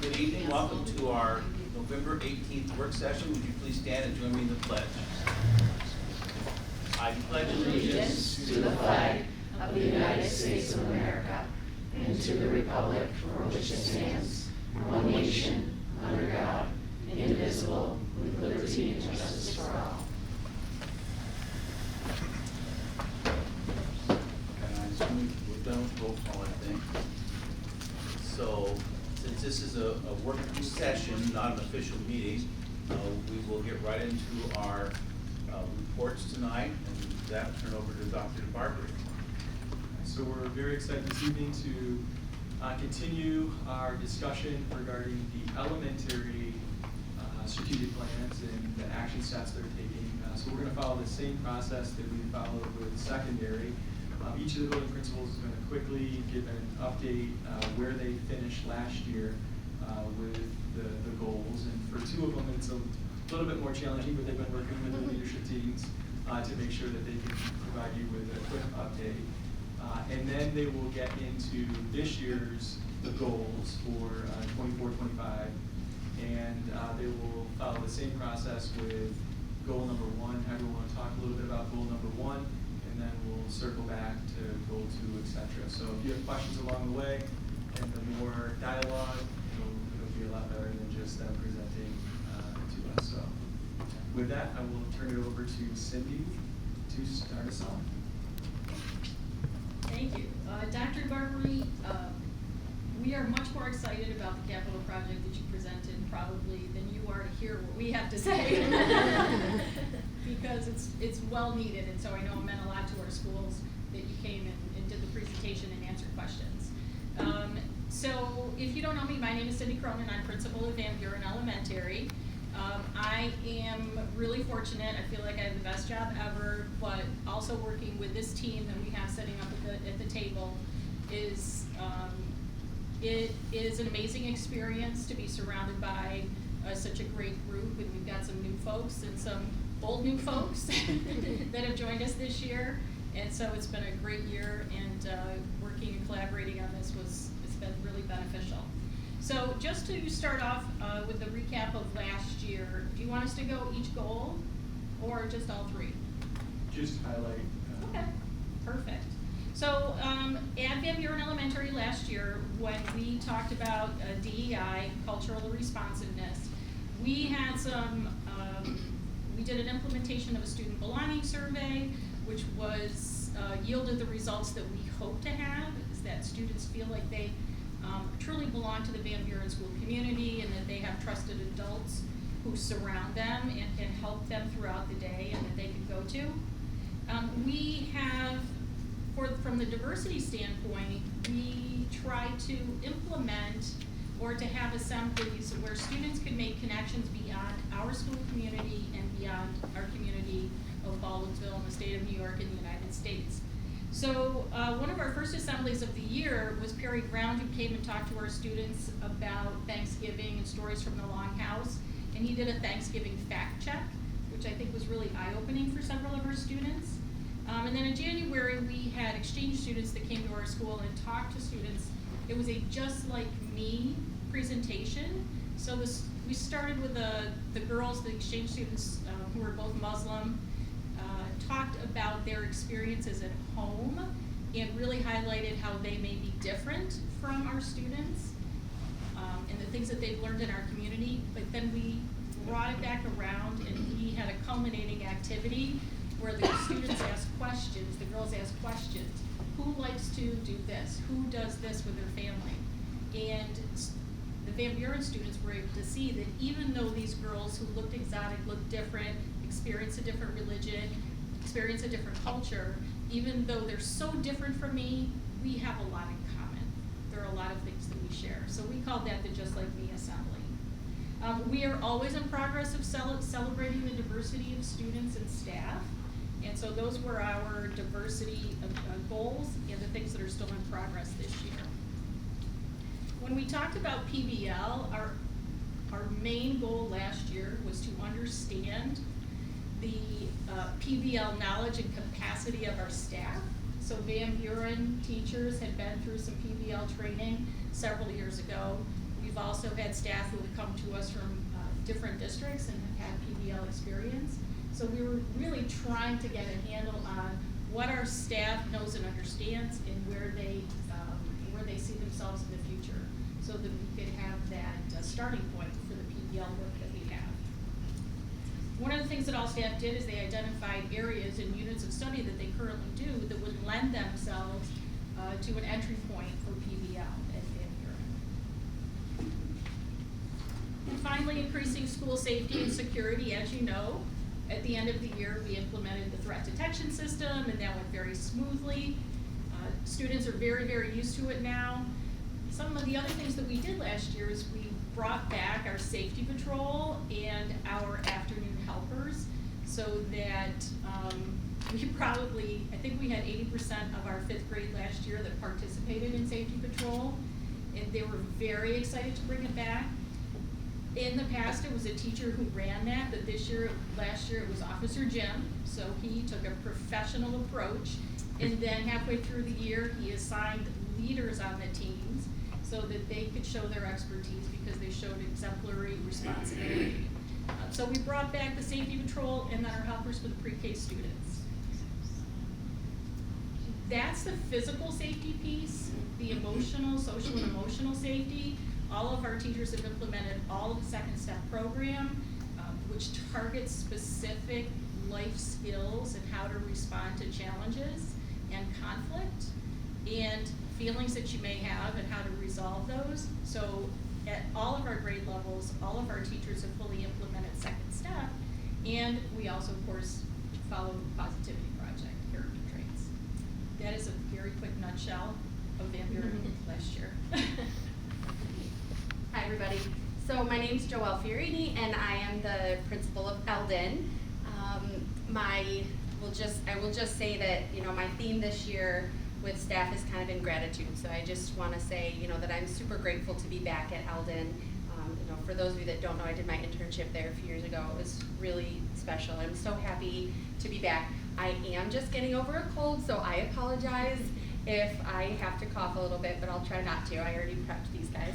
Good evening. Welcome to our November 18th work session. Would you please stand and join me in the pledge? I pledge allegiance to the flag of the United States of America and to the republic for which it stands, one nation, under God, indivisible, with liberty and justice for all. And we're done with roll call, I think. So, since this is a work session, not an official meeting, we will get right into our reports tonight, and with that, turn over to Dr. DeBarbery. So we're very excited this evening to continue our discussion regarding the elementary strategic plans and the action steps they're taking. So we're going to follow the same process that we followed with secondary. Each of the building principals is going to quickly give an update where they finished last year with the goals. And for two of them, it's a little bit more challenging, but they've been working with the leadership teams to make sure that they can provide you with a quick update. And then they will get into this year's goals for 24-25, and they will follow the same process with goal number 1. Everyone want to talk a little bit about goal number 1, and then we'll circle back to goal 2, etc. So if you have questions along the way, and the more dialogue, it'll be a lot better than just them presenting to us. So with that, I will turn it over to Cindy to start us off. Thank you. Dr. Barbery, we are much more excited about the capital project that you presented probably than you are to hear what we have to say. Because it's well needed, and so I know it meant a lot to our schools that you came and did the presentation and answered questions. So if you don't know me, my name is Cindy Cronin. I'm principal at Van Buren Elementary. I am really fortunate. I feel like I have the best job ever, but also working with this team that we have setting up at the table is it is an amazing experience to be surrounded by such a great group, and we've got some new folks and some old new folks that have joined us this year, and so it's been a great year, and working and collaborating on this it's been really beneficial. So just to start off with the recap of last year, do you want us to go each goal or just all 3? Just highlight. Okay, perfect. So at Van Buren Elementary last year, when we talked about DEI, cultural responsiveness, we had we did an implementation of a student belonging survey, which was yielded the results that we hope to have, is that students feel like they truly belong to the Van Buren school community, and that they have trusted adults who surround them and help them throughout the day, and that they can go to. We have, from the diversity standpoint, we try to implement or to have assemblies where students can make connections beyond our school community and beyond our community of Baldwinsville in the state of New York and the United States. So one of our first assemblies of the year was Perry Ground, who came and talked to our students about Thanksgiving and stories from the Longhouse, and he did a Thanksgiving fact check, which I think was really eye-opening for several of our students. And then in January, we had exchange students that came to our school and talked to students. It was a Just Like Me presentation. So we started with the girls, the exchange students who were both Muslim, talked about their experiences at home and really highlighted how they may be different from our students and the things that they've learned in our community. But then we brought it back around, and we had a culminating activity where the students asked questions, the girls asked questions. Who likes to do this? Who does this with their family? And the Van Buren students were able to see that even though these girls who looked exotic, looked different, experienced a different religion, experienced a different culture, even though they're so different from me, we have a lot in common. There are a lot of things that we share. So we called that the Just Like Me Assembly. We are always in progress of celebrating the diversity of students and staff. And so those were our diversity goals and the things that are still in progress this year. When we talked about PBL, our main goal last year was to understand the PBL knowledge and capacity of our staff. So Van Buren teachers had been through some PBL training several years ago. We've also had staff who have come to us from different districts and have had PBL experience. So we were really trying to get a handle on what our staff knows and understands and where they see themselves in the future, so that we could have that starting point for the PBL work that we have. One of the things that all staff did is they identified areas and units of study that they currently do that would lend themselves to an entry point for PBL at Van Buren. And finally, increasing school safety and security. As you know, at the end of the year, we implemented the threat detection system, and that went very smoothly. Students are very, very used to it now. Some of the other things that we did last year is we brought back our safety patrol and our afternoon helpers, so that I think we had 80% of our 5th grade last year that participated in safety patrol, and they were very excited to bring it back. In the past, it was a teacher who ran that, but last year it was Officer Jim, so he took a professional approach. And then halfway through the year, he assigned leaders on the teams so that they could show their expertise because they showed exemplary responsibility. So we brought back the safety patrol and then our helpers for the pre-K students. That's the physical safety piece. The emotional, social and emotional safety. All of our teachers have implemented all of the second step program, which targets specific life skills and how to respond to challenges and conflict and feelings that you may have and how to resolve those. So at all of our grade levels, all of our teachers have fully implemented second step, and we also, of course, follow the Positivity Project, character traits. That is a very quick nutshell of Van Buren last year. Hi, everybody. So my name's Joelle Fiorini, and I am the principal of Eldon. I will just say that, my theme this year with staff has kind of been gratitude. So I just want to say, that I'm super grateful to be back at Eldon. For those of you that don't know, I did my internship there a few years ago. It was really special. I'm so happy to be back. I am just getting over a cold, so I apologize if I have to cough a little bit, but I'll try not to. I already prepped these guys.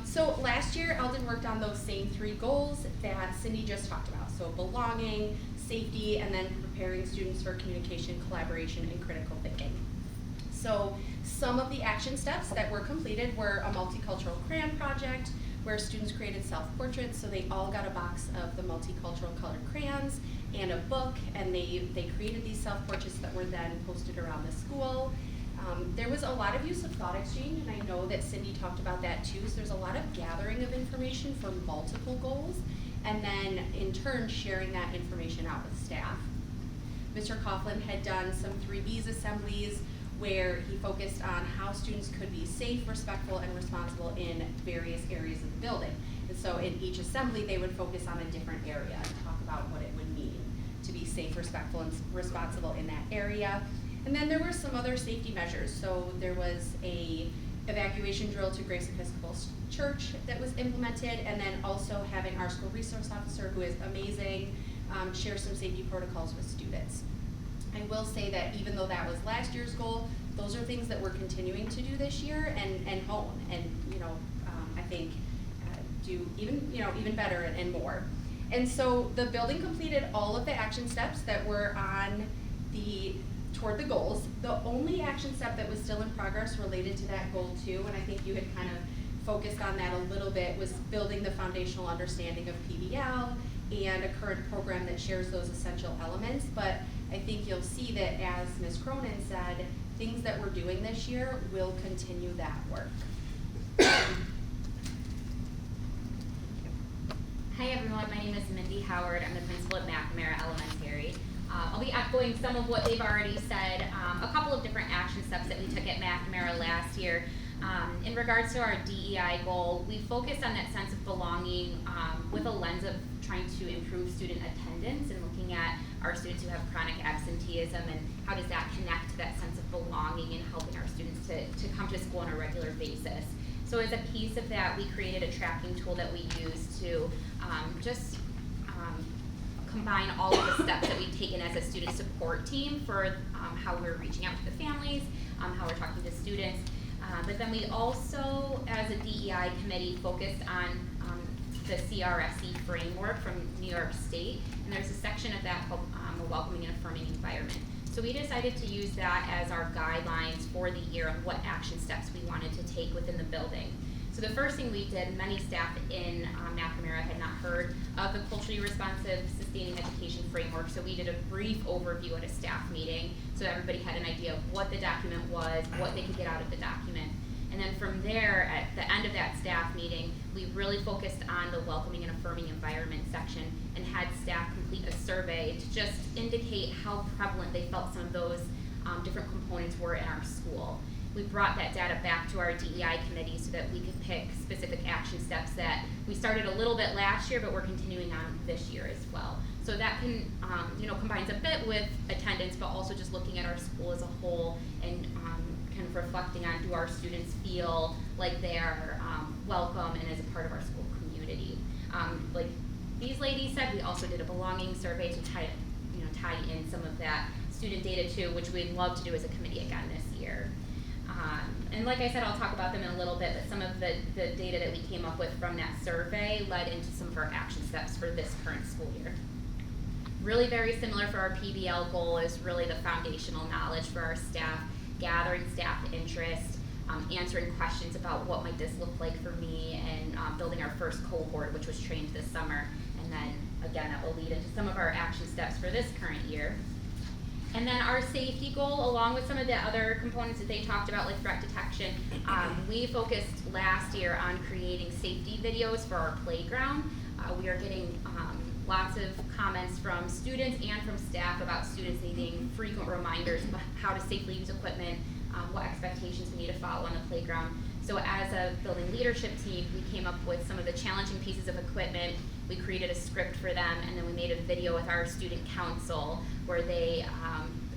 So last year, Eldon worked on those same 3 goals that Cindy just talked about. So belonging, safety, and then preparing students for communication, collaboration, and critical thinking. So some of the action steps that were completed were a multicultural crayon project where students created self-portraits. So they all got a box of the multicultural colored crayons and a book, and they created these self-portraits that were then posted around the school. There was a lot of use of thought exchange, and I know that Cindy talked about that too. So there's a lot of gathering of information for multiple goals, and then in turn sharing that information out with staff. Mr. Coughlin had done some 3Bs assemblies where he focused on how students could be safe, respectful, and responsible in various areas of the building. And so in each assembly, they would focus on a different area and talk about what it would mean to be safe, respectful, and responsible in that area. And then there were some other safety measures. So there was a evacuation drill to Grace Episcopal Church that was implemented, and then also having our school resource officer, who is amazing, share some safety protocols with students. I will say that even though that was last year's goal, those are things that we're continuing to do this year and hone, and I think do even better and more. And so the building completed all of the action steps that were on toward the goals. The only action step that was still in progress related to that goal 2, and I think you had kind of focused on that a little bit, was building the foundational understanding of PBL and a current program that shares those essential elements. But I think you'll see that, as Ms. Cronin said, things that we're doing this year will continue that work. Hi everyone, my name is Mindy Howard. I'm the principal at McNamara Elementary. I'll be echoing some of what they've already said. A couple of different action steps that we took at McNamara last year. In regards to our DEI goal, we focused on that sense of belonging with a lens of trying to improve student attendance and looking at our students who have chronic absenteeism and how does that connect to that sense of belonging and helping our students to come to school on a regular basis. So as a piece of that, we created a tracking tool that we use to combine all of the steps that we've taken as a student support team for how we're reaching out to the families, how we're talking to students. But then we also, as a DEI committee, focused on the CRSE framework from New York State, and there's a section of that called a welcoming and affirming environment. So we decided to use that as our guidelines for the year on what action steps we wanted to take within the building. So the first thing we did, many staff in McNamara had not heard of the culturally responsive sustaining education framework, so we did a brief overview at a staff meeting so everybody had an idea of what the document was, what they could get out of the document. And then from there, at the end of that staff meeting, we really focused on the welcoming and affirming environment section and had staff complete a survey to just indicate how prevalent they felt some of those different components were in our school. We brought that data back to our DEI committee so that we could pick specific action steps that we started a little bit last year, but we're continuing on this year as well. So that can, combines a bit with attendance, but also just looking at our school as a whole and kind of reflecting on, do our students feel like they're welcome and as a part of our school community. Like these ladies said, we also did a belonging survey to tie in some of that student data too, which we'd love to do as a committee again this year. And like I said, I'll talk about them in a little bit, but some of the data that we came up with from that survey led into some of our action steps for this current school year. Really very similar for our PBL goal is really the foundational knowledge for our staff, gathering staff interest, answering questions about what might this look like for me, and building our first cohort, which was trained this summer. And then again, that will lead into some of our action steps for this current year. And then our safety goal, along with some of the other components that they talked about, like threat detection, we focused last year on creating safety videos for our playground. We are getting lots of comments from students and from staff about students needing frequent reminders of how to safely use equipment, what expectations we need to follow on the playground. So as a building leadership team, we came up with some of the challenging pieces of equipment. We created a script for them, and then we made a video with our student council where they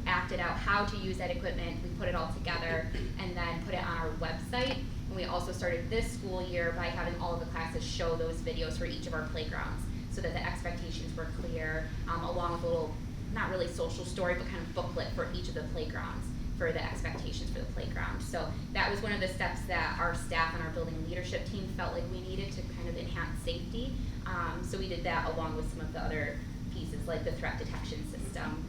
acted out how to use that equipment. We put it all together and then put it on our website. And we also started this school year by having all of the classes show those videos for each of our playgrounds so that the expectations were clear, along with a little, not really social story, but kind of booklet for each of the playgrounds for the expectations for the playground. So that was one of the steps that our staff and our building leadership team felt like we needed to kind of enhance safety. So we did that along with some of the other pieces like the threat detection system.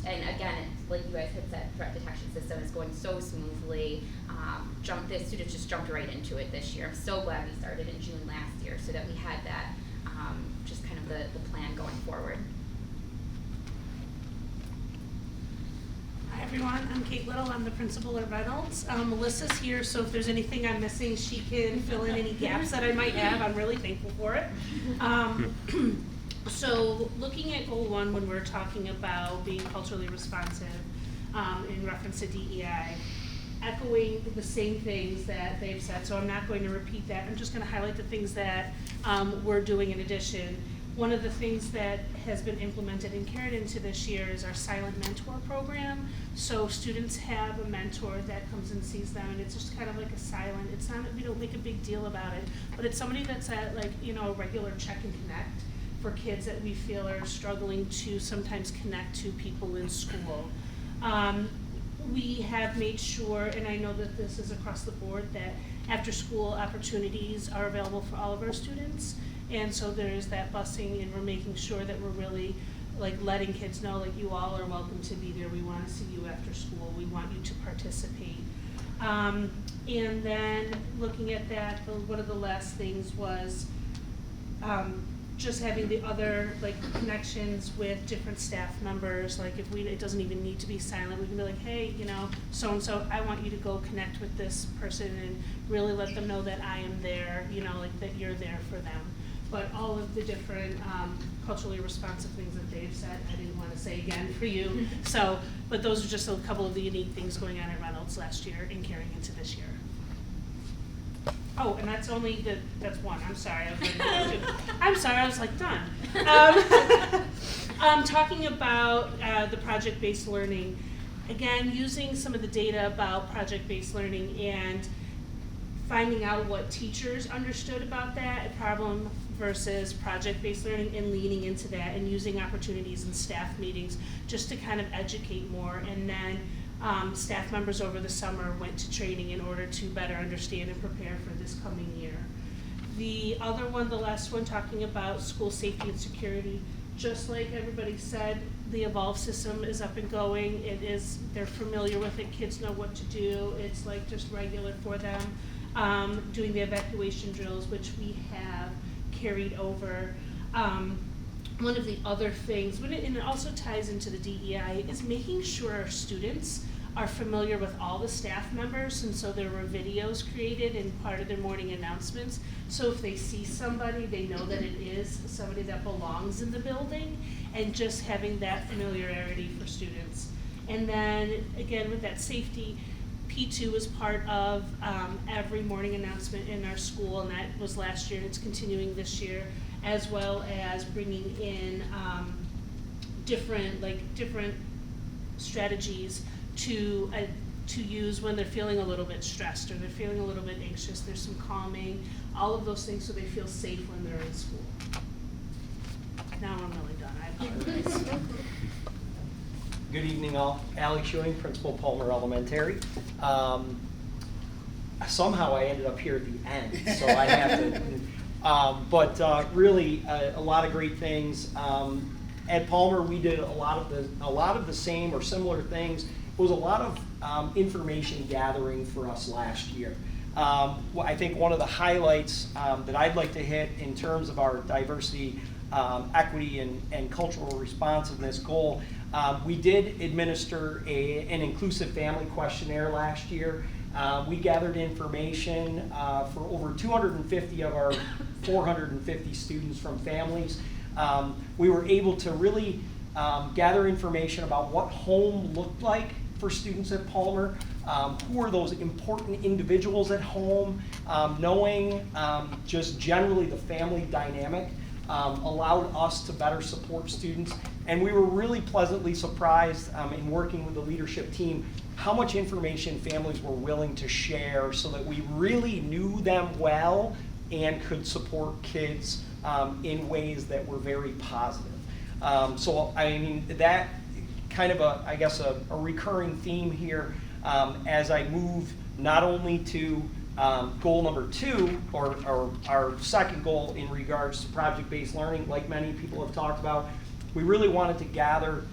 And again, like you guys had said, threat detection system is going so smoothly. The students just jumped right into it this year. I'm so glad we started in June last year so that we had that, just kind of the plan going forward. Hi everyone, I'm Kate Little, I'm the principal at Reynolds. Melissa's here, so if there's anything I'm missing, she can fill in any gaps that I might have. I'm really thankful for it. So looking at goal 1 when we're talking about being culturally responsive in reference to DEI, echoing the same things that they've said, so I'm not going to repeat that. I'm just going to highlight the things that we're doing in addition. One of the things that has been implemented and carried into this year is our silent mentor program. So students have a mentor that comes and sees them, and it's just kind of like a silent, it's not, we don't make a big deal about it, but it's somebody that's at like, a regular check and connect for kids that we feel are struggling to sometimes connect to people in school. We have made sure, and I know that this is across the board, that after school opportunities are available for all of our students. And so there's that busing, and we're making sure that we're really like letting kids know, like, you all are welcome to be there. We want to see you after school. We want you to participate. And then looking at that, one of the last things was just having the other like connections with different staff members. Like if it doesn't even need to be silent, we can be like, hey, so-and-so, I want you to go connect with this person and really let them know that I am there, like that you're there for them. But all of the different culturally responsive things that Dave said, I didn't want to say again for you. So, but those are just a couple of the unique things going on at Reynolds last year and carrying into this year. Oh, and that's one. I'm sorry. I was like done. Talking about the project-based learning, again, using some of the data about project-based learning and finding out what teachers understood about that problem versus project-based learning, and leaning into that and using opportunities in staff meetings just to kind of educate more. And then Staff members over the summer went to training in order to better understand and prepare for this coming year. The other one, the last one, talking about school safety and security, just like everybody said, the Evolve system is up and going. They're familiar with it, kids know what to do. It's like just regular for them. Doing the evacuation drills, which we have carried over. One of the other things, and it also ties into the DEI, is making sure our students are familiar with all the staff members, and so there were videos created in part of their morning announcements. So if they see somebody, they know that it is somebody that belongs in the building, and just having that familiarity for students. And then, again, with that safety, P2 was part of every morning announcement in our school, and that was last year, and it's continuing this year, as well as bringing in different strategies to use when they're feeling a little bit stressed or they're feeling a little bit anxious. There's some calming, all of those things, so they feel safe when they're in school. Now I'm really done. I apologize. Good evening, all. Alex Ewing, Principal, Palmer Elementary. Somehow I ended up here at the end, so I have to. But really, a lot of great things. At Palmer, we did a lot of the same or similar things. It was a lot of information gathering for us last year. I think one of the highlights that I'd like to hit in terms of our diversity, equity, and cultural responsiveness goal, we did administer an inclusive family questionnaire last year. We gathered information for over 250 of our 450 students from families. We were able to really gather information about what home looked like for students at Palmer, who are those important individuals at home, knowing just generally the family dynamic allowed us to better support students. And we were really pleasantly surprised in working with the leadership team how much information families were willing to share so that we really knew them well and could support kids in ways that were very positive. So I mean, that kind of a recurring theme here as I move not only to goal number 2, or our second goal in regards to project-based learning, like many people have talked about. We really wanted to gather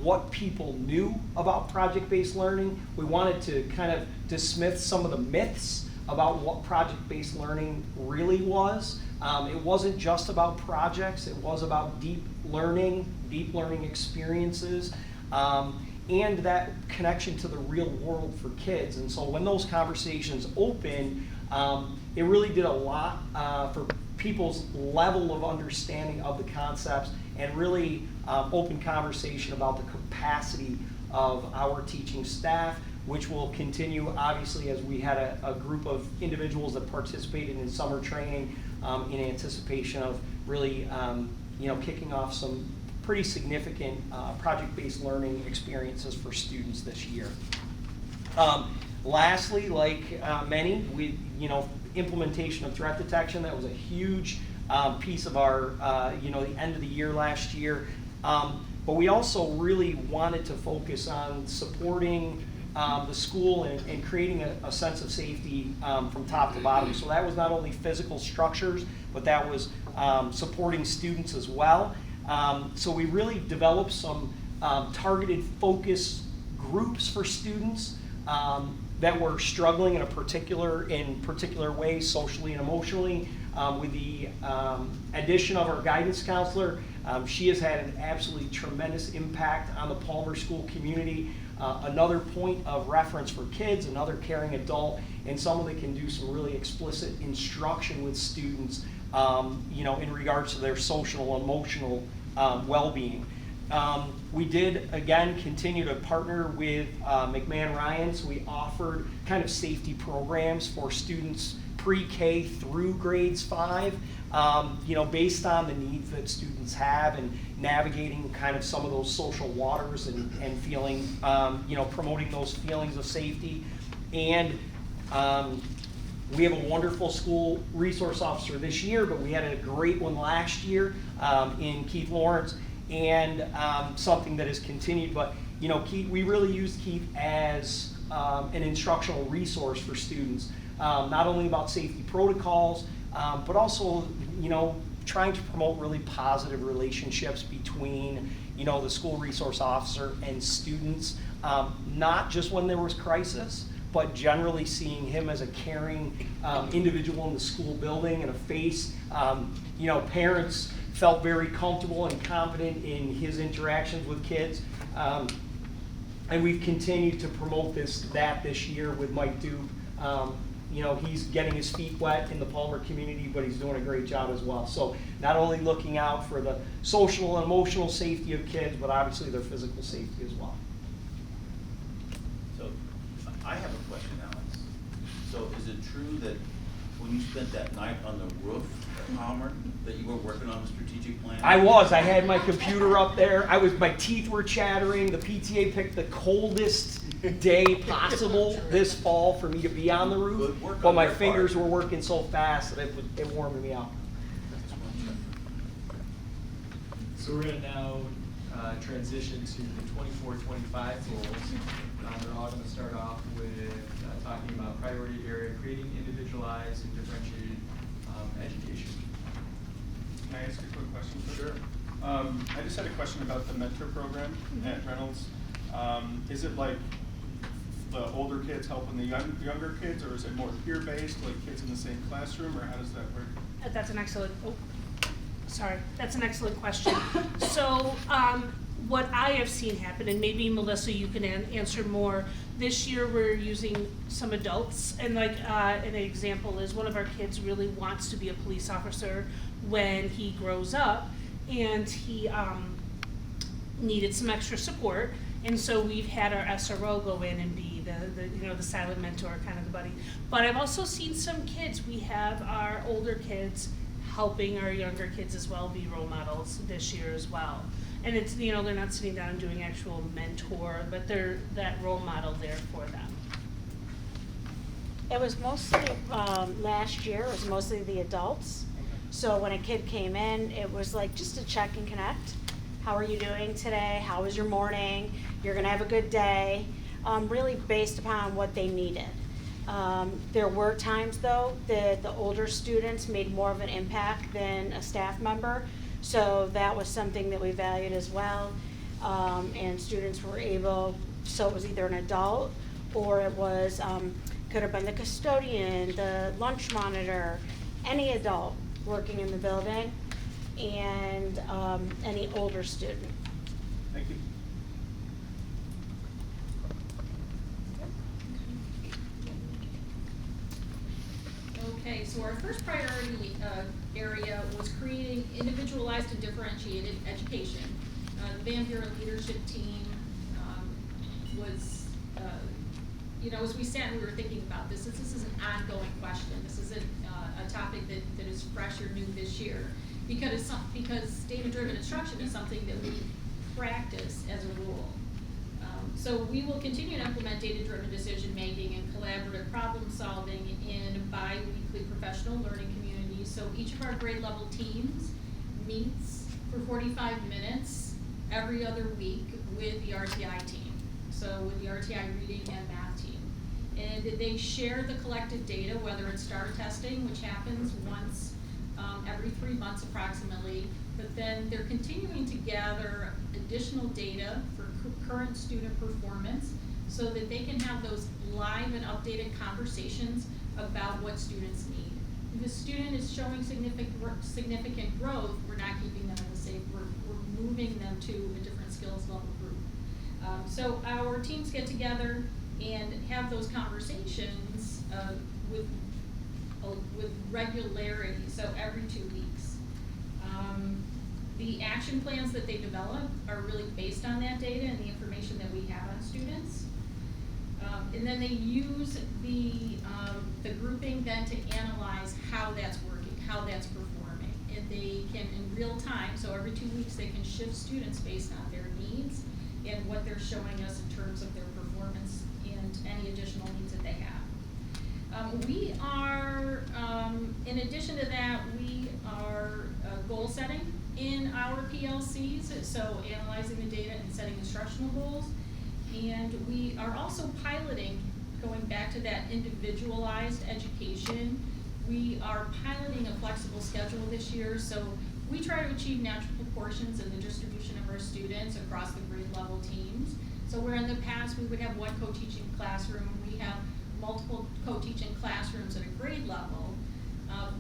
what people knew about project-based learning. We wanted to kind of dismiss some of the myths about what project-based learning really was. It wasn't just about projects, it was about deep learning experiences, and that connection to the real world for kids. And so when those conversations opened, it really did a lot for people's level of understanding of the concepts, and really open conversation about the capacity of our teaching staff, which will continue obviously as we had a group of individuals that participated in summer training in anticipation of really kicking off some pretty significant project-based learning experiences for students this year. Lastly, like many, implementation of threat detection, that was a huge piece of our, the end of the year last year. But we also really wanted to focus on supporting the school and creating a sense of safety from top to bottom. So that was not only physical structures, but that was supporting students as well. So we really developed some targeted focus groups for students that were struggling in particular ways, socially and emotionally. With the addition of our guidance counselor, she has had an absolutely tremendous impact on the Palmer School community. Another point of reference for kids, another caring adult, and someone that can do some really explicit instruction with students, in regards to their social and emotional well-being. We did, again, continue to partner with McMahon Ryan, so we offered kind of safety programs for students pre-K through grades 5, based on the needs that students have and navigating kind of some of those social waters and feeling, promoting those feelings of safety. And we have a wonderful school resource officer this year, but we had a great one last year in Keith Lawrence, and something that has continued. But we really used Keith as an instructional resource for students, not only about safety protocols, but also, trying to promote really positive relationships between, the school resource officer and students, not just when there was crisis, but generally seeing him as a caring individual in the school building and a face. Parents felt very comfortable and confident in his interactions with kids. And we've continued to promote that this year with Mike Duke. He's getting his feet wet in the Palmer community, but he's doing a great job as well. So not only looking out for the social and emotional safety of kids, but obviously their physical safety as well. So I have a question, Alex. So is it true that when you spent that night on the roof at Palmer, that you were working on the strategic plan? I had my computer up there. My teeth were chattering. The PTA picked the coldest day possible this fall for me to be on the roof. Good work But on my their fingers part. were working so fast that it warmed me up. So we're gonna now transition to the 24-25 goals. They're all gonna start off with talking about priority area, creating individualized and differentiated education. Can I ask a quick question? Sure. I just had a question about the mentor program at Reynolds. Is it like the older kids helping the younger kids, or is it more peer-based, like kids in the same classroom, or how does that work? That's an excellent, that's an excellent question. So, what I have seen happen, and maybe Melissa, you can answer more. This year we're using some adults, and an example is one of our kids really wants to be a police officer when he grows up, and he needed some extra support. And so we've had our SRO go in and be the silent mentor, kind of the buddy. But I've also seen some kids, we have our older kids helping our younger kids as well be role models this year as well. And it's, they're not sitting down and doing actual mentor, but they're that role model there for them. It was mostly, last year, it was mostly the adults. So when a kid came in, it was like just to check and connect. How are you doing today? How was your morning? You're gonna have a good day. Really based upon what they needed. There were times though that the older students made more of an impact than a staff member. So that was something that we valued as well. And students were able, so it was either an adult or it was, could have been the custodian, the lunch monitor, any adult working in the building, and any older student. Thank you. Okay, so our first priority area was creating individualized and differentiated education. The Van Buren leadership team was, as we sat and we were thinking about this is an ongoing question. This isn't a topic that is fresh or new this year, because data-driven instruction is something that we practice as a rule. So we will continue to implement data-driven decision-making and collaborative problem-solving in bi-weekly professional learning communities. So each of our grade level teams meets for 45 minutes every other week with the RTI team. So with the RTI reading and math team. And they share the collected data, whether it's STAR testing, which happens once every 3 months approximately, but then they're continuing to gather additional data for current student performance so that they can have those live and updated conversations about what students need. If a student is showing significant growth, we're not keeping them in the same, we're moving them to a different skills level group. So our teams get together and have those conversations with regularity, so every 2 weeks. The action plans that they develop are really based on that data and the information that we have on students. And then they use the grouping then to analyze how that's working, how that's performing. And they can, in real time, so every 2 weeks, they can shift students based on their needs and what they're showing us in terms of their performance and any additional needs that they have. We are, in addition to that, we are goal setting in our PLCs, so analyzing the data and setting instructional goals. And we are also piloting, going back to that individualized education, we are piloting a flexible schedule this year. So we try to achieve natural proportions in the distribution of our students across the grade level teams. So where in the past we would have one co-teaching classroom, we have multiple co-teaching classrooms at a grade level.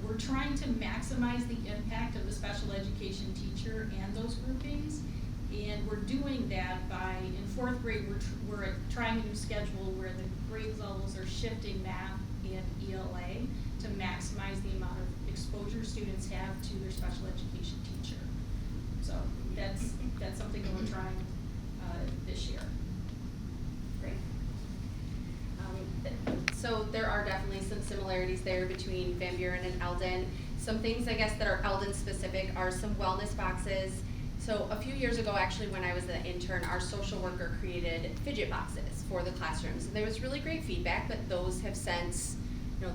We're trying to maximize the impact of the special education teacher and those groupings. And we're doing that by, in fourth grade, we're trying a new schedule where the grade levels are shifting math and ELA to maximize the amount of exposure students have to their special education teacher. So that's something that we're trying this year. Great. So there are definitely some similarities there between Van Buren and Eldon. Some things, I guess, that are Eldon specific are some wellness boxes. So a few years ago, actually, when I was the intern, our social worker created fidget boxes for the classrooms. And there was really great feedback, but those have since,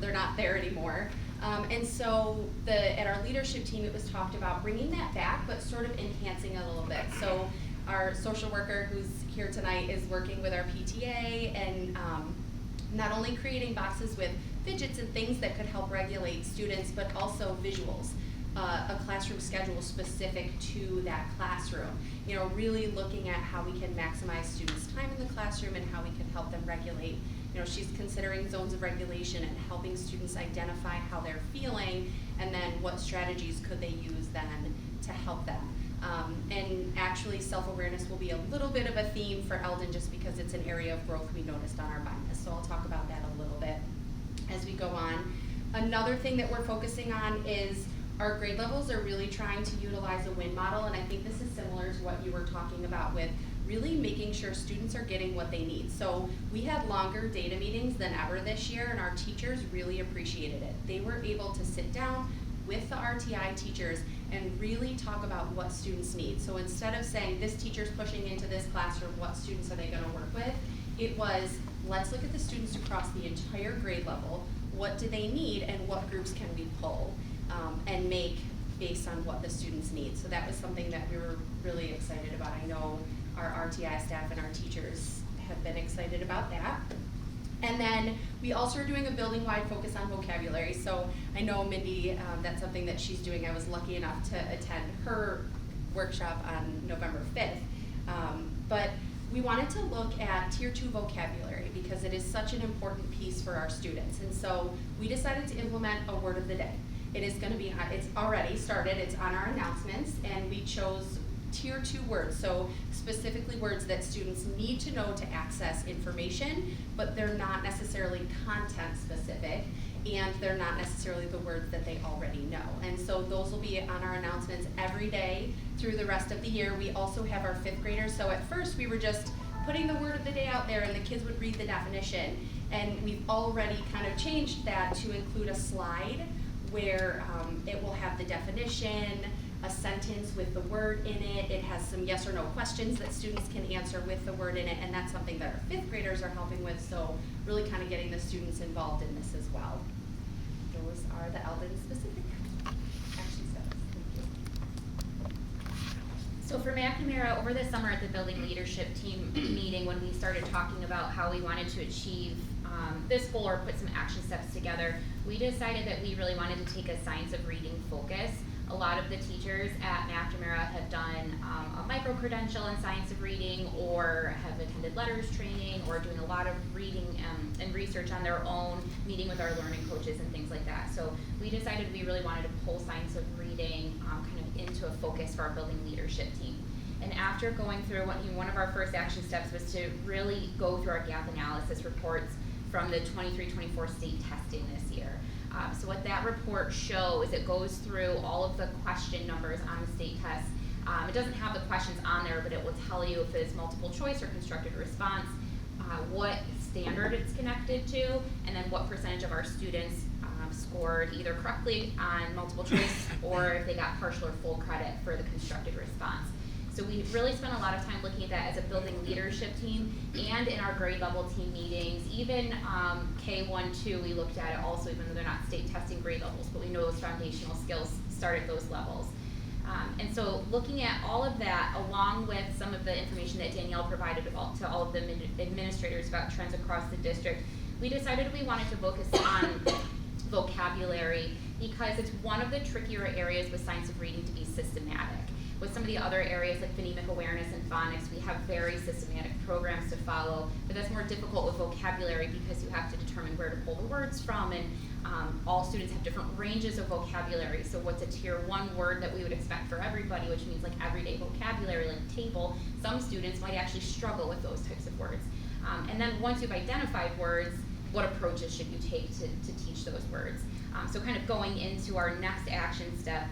they're not there anymore. And so at our leadership team, it was talked about bringing that back, but sort of enhancing it a little bit. So our social worker who's here tonight is working with our PTA and not only creating boxes with fidgets and things that could help regulate students, but also visuals. A classroom schedule specific to that classroom. Really looking at how we can maximize students' time in the classroom and how we can help them regulate. She's considering zones of regulation and helping students identify how they're feeling and then what strategies could they use then to help them. And actually self-awareness will be a little bit of a theme for Eldon just because it's an area of growth we noticed on our bias. So I'll talk about that a little bit as we go on. Another thing that we're focusing on is our grade levels are really trying to utilize a win model, and I think this is similar to what you were talking about with really making sure students are getting what they need. So we had longer data meetings than ever this year, and our teachers really appreciated it. They were able to sit down with the RTI teachers and really talk about what students need. So instead of saying this teacher's pushing into this classroom, what students are they going to work with? It was, let's look at the students across the entire grade level. What do they need and what groups can we pull? And make based on what the students need. So that was something that we were really excited about. I know our RTI staff and our teachers have been excited about that. And then we also are doing a building-wide focus on vocabulary. So I know Mindy, that's something that she's doing. I was lucky enough to attend her workshop on November 5th. But we wanted to look at Tier 2 vocabulary because it is such an important piece for our students. And so we decided to implement a word of the day. It is going to be, it's already started, it's on our announcements, and we chose Tier 2 words, so specifically words that students need to know to access information, but they're not necessarily content specific, and they're not necessarily the words that they already know. And so those will be on our announcements every day through the rest of the year. We also have our 5th graders, so at first we were just putting the word of the day out there and the kids would read the definition, and we've already kind of changed that to include a slide where it will have the definition, a sentence with the word in it. It has some yes or no questions that students can answer with the word in it, and that's something that our 5th graders are helping with, so really kind of getting the students involved in this as well. Those are the Eldon specific action steps. Thank you. So for McNamara, over the summer at the building leadership team meeting, when we started talking about how we wanted to achieve this goal or put some action steps together, we decided that we really wanted to take a science of reading focus. A lot of the teachers at McNamara have done a micro-credential in science of reading or have attended letters training or doing a lot of reading and research on their own, meeting with our learning coaches and things like that. So we decided we really wanted to pull science of reading kind of into a focus for our building leadership team. And after going through one of our first action steps was to really go through our gap analysis reports from the 23-24 state testing this year. So what that report shows, it goes through all of the question numbers on the state test. It doesn't have the questions on there, but it will tell you if it's multiple choice or constructed response, what standard it's connected to, and then what percentage of our students scored either correctly on multiple choice or if they got partial or full credit for the constructed response. So we really spent a lot of time looking at that as a building leadership team and in our grade level team meetings. Even K1, 2, we looked at it also, even though they're not state testing grade levels, but we know those foundational skills start at those levels. And so looking at all of that, along with some of the information that Danielle provided to all of the administrators about trends across the district, we decided we wanted to focus on vocabulary because it's one of the trickier areas with science of reading to be systematic. With some of the other areas like phonemic awareness and phonics, we have very systematic programs to follow, but that's more difficult with vocabulary because you have to determine where to pull the words from, and all students have different ranges of vocabulary. So what's a tier 1 word that we would expect for everybody, which means like everyday vocabulary, like table, some students might actually struggle with those types of words. And then once you've identified words, what approaches should you take to teach those words? So kind of going into our next action step,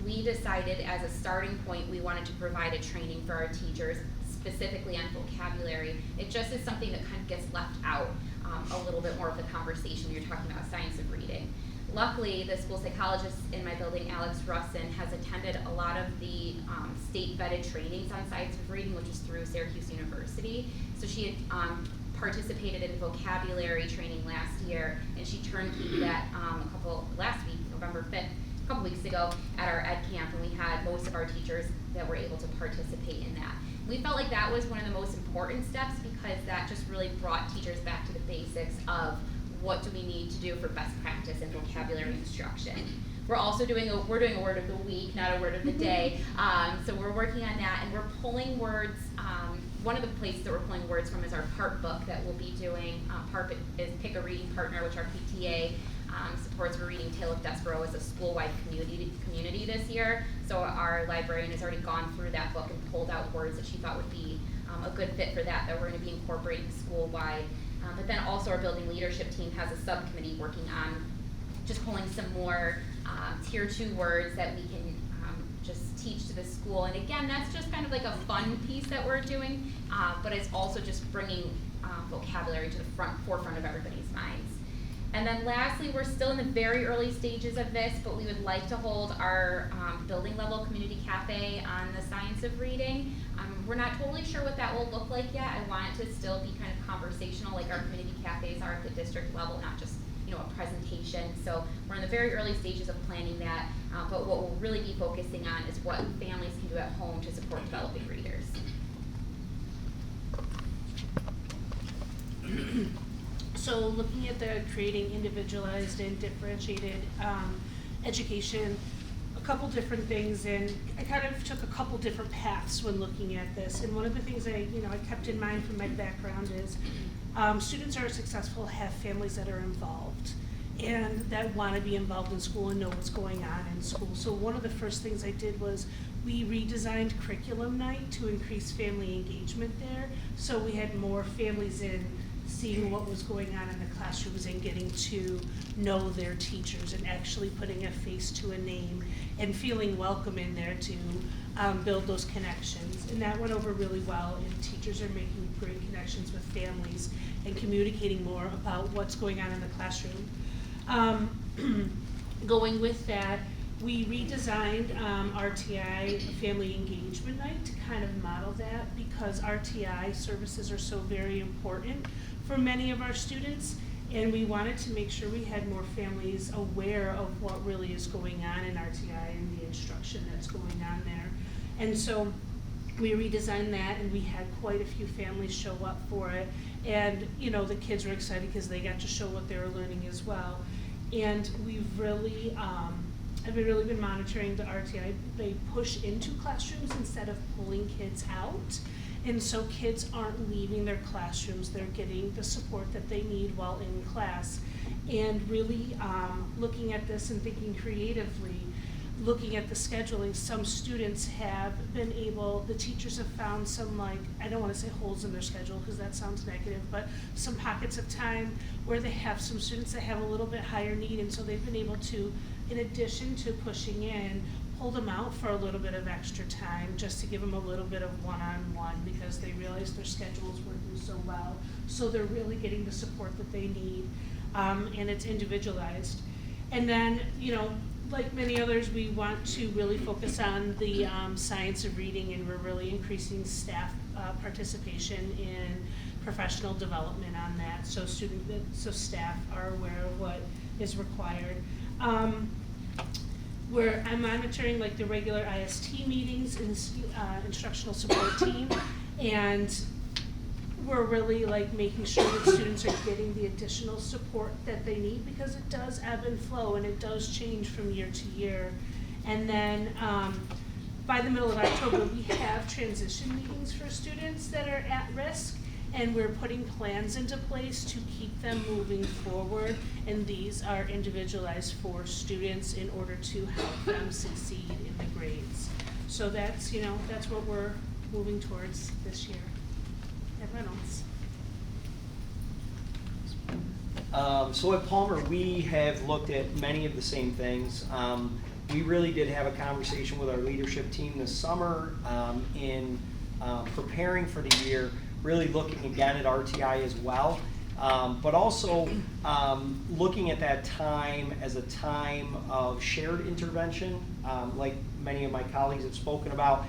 we decided as a starting point we wanted to provide a training for our teachers specifically on vocabulary. It just is something that kind of gets left out a little bit more of the conversation when you're talking about science of reading. Luckily, the school psychologist in my building, Alex Russin, has attended a lot of the state vetted trainings on science of reading, which is through Syracuse University. So she had participated in vocabulary training last year, and she turnkeyed that last week, November 5th, a couple weeks ago at our ed camp, and we had most of our teachers that were able to participate in that. We felt like that was one of the most important steps because that just really brought teachers back to the basics of what do we need to do for best practice in vocabulary instruction. We're also doing a word of the week, not a word of the day. So we're working on that, and we're pulling words. One of the places that we're pulling words from is our PARP book that we'll be doing. PARP is Pick a Reading Partner, which our PTA supports. We're reading Tale of Despereaux as a school-wide community this year. So our librarian has already gone through that book and pulled out words that she thought would be a good fit for that we're going to be incorporating school-wide. But then also our building leadership team has a subcommittee working on just pulling some more tier 2 words that we can just teach to the school. And again, that's just kind of like a fun piece that we're doing, but it's also just bringing vocabulary to the forefront of everybody's minds. And then lastly, we're still in the very early stages of this, but we would like to hold our building level community cafe on the science of reading. We're not totally sure what that will look like yet. I want it to still be kind of conversational like our community cafes are at the district level, not just a presentation. So we're in the very early stages of planning that, but what we'll really be focusing on is what families can do at home to support developing readers. So looking at the creating individualized and differentiated education, a couple different things, and I kind of took a couple different paths when looking at this. And one of the things I kept in mind from my background is students are successful, have families that are involved and that want to be involved in school and know what's going on in school. So one of the first things I did was we redesigned curriculum night to increase family engagement there. So we had more families in seeing what was going on in the classrooms and getting to know their teachers and actually putting a face to a name and feeling welcome in there to build those connections. And that went over really well, and teachers are making great connections with families and communicating more about what's going on in the classroom. Going with that, we redesigned RTI Family Engagement Night to kind of model that, because RTI services are so very important for many of our students, and we wanted to make sure we had more families aware of what really is going on in RTI and the instruction that's going on there. And so we redesigned that, and we had quite a few families show up for it. And the kids were excited because they got to show what they were learning as well. And we've really, I've really been monitoring the RTI. They push into classrooms instead of pulling kids out. And so kids aren't leaving their classrooms, they're getting the support that they need while in class. And really looking at this and thinking creatively, looking at the scheduling, some students have been able, the teachers have found some, I don't want to say holes in their schedule because that sounds negative, but some pockets of time where they have some students that have a little bit higher need, and so they've been able to, in addition to pushing in, pull them out for a little bit of extra time just to give them a little bit of one-on-one, because they realize their schedule's working so well. So they're really getting the support that they need, and it's individualized. And then, like many others, we want to really focus on the science of reading, and we're really increasing staff participation in professional development on that, so staff are aware of what is required. I'm monitoring like the regular IST meetings and instructional support team, and we're really like making sure that students are getting the additional support that they need, because it does ebb and flow and it does change from year to year. And then by the middle of October, we have transition meetings for students that are at risk, and we're putting plans into place to keep them moving forward. And these are individualized for students in order to help them succeed in the grades. So that's, that's what we're moving towards this year at Reynolds. So at Palmer, we have looked at many of the same things. We really did have a conversation with our leadership team this summer in preparing for the year, really looking again at RTI as well, but also looking at that time as a time of shared intervention, like many of my colleagues have spoken about,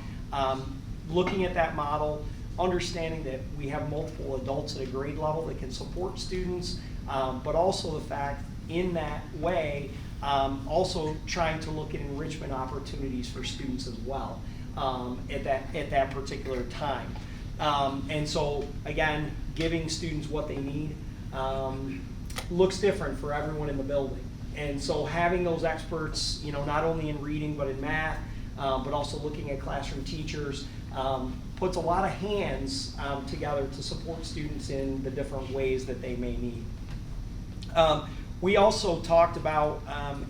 looking at that model, understanding that we have multiple adults at a grade level that can support students, but also the fact in that way, also trying to look at enrichment opportunities for students as well at that particular time. And so again, giving students what they need looks different for everyone in the building. And so having those experts, not only in reading but in math, but also looking at classroom teachers, puts a lot of hands together to support students in the different ways that they may need. We also talked about,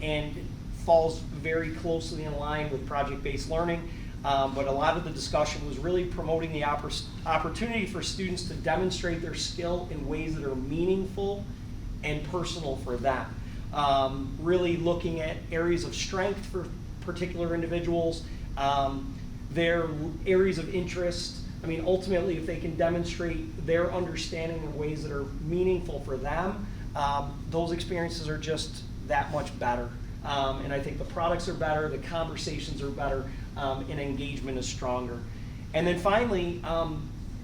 and falls very closely in line with project-based learning, but a lot of the discussion was really promoting the opportunity for students to demonstrate their skill in ways that are meaningful and personal for them. Really looking at areas of strength for particular individuals, their areas of interest. I mean, ultimately, if they can demonstrate their understanding in ways that are meaningful for them, those experiences are just that much better. And I think the products are better, the conversations are better, and engagement is stronger. And then finally,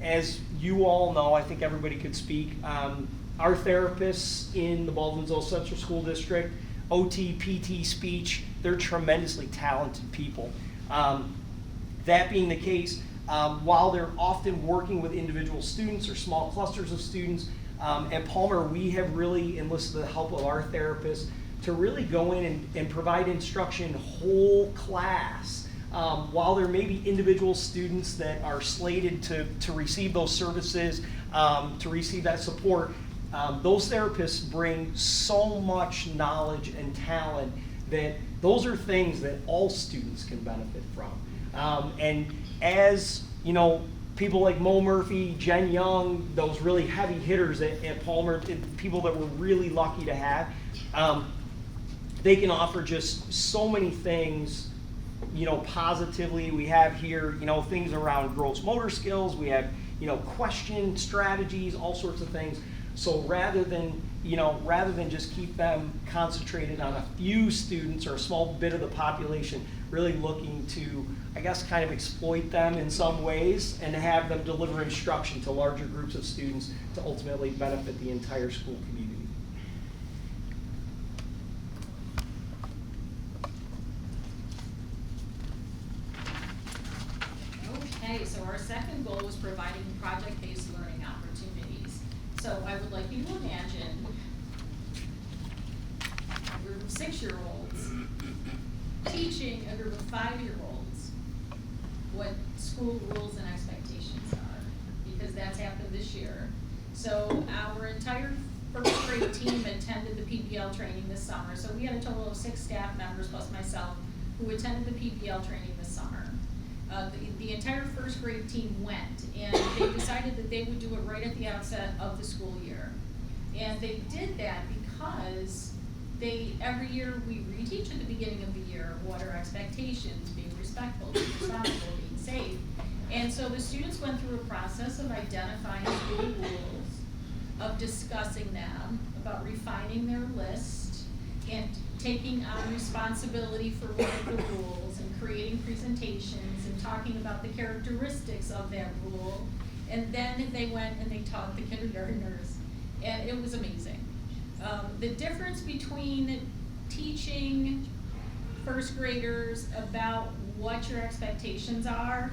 as you all know, I think everybody could speak, our therapists in the Baldwinsville Central School District, OT, PT, speech, they're tremendously talented people. That being the case, while they're often working with individual students or small clusters of students, at Palmer, we have really enlisted the help of our therapists to really go in and provide instruction whole class. While there may be individual students that are slated to receive those services, to receive that support, those therapists bring so much knowledge and talent that those are things that all students can benefit from. And as people like Mo Murphy, Jen Young, those really heavy hitters at Palmer, people that we're really lucky to have, they can offer just so many things, positively. We have here, things around gross motor skills. We have, question strategies, all sorts of things. So rather than just keep them concentrated on a few students or a small bit of the population, really looking to, I guess, kind of exploit them in some ways and have them deliver instruction to larger groups of students to ultimately benefit the entire school community. Okay, so our second goal was providing project-based learning opportunities. So I would like you to imagine a group of 6-year-olds teaching a group of 5-year-olds what school rules and expectations are, because that's happened this year. So our entire first grade team attended the PBL training this summer. So we had a total of 6 staff members plus myself who attended the PBL training this summer. The entire first grade team went, and they decided that they would do it right at the outset of the school year. And they did that because every year we reteach at the beginning of the year what are expectations, being respectful, being responsible, being safe. And so the students went through a process of identifying school rules, of discussing them, about refining their list, and taking on responsibility for one of the rules, and creating presentations, and talking about the characteristics of that rule. And then they went and they taught the kindergartners, and it was amazing. The difference between teaching first graders about what your expectations are,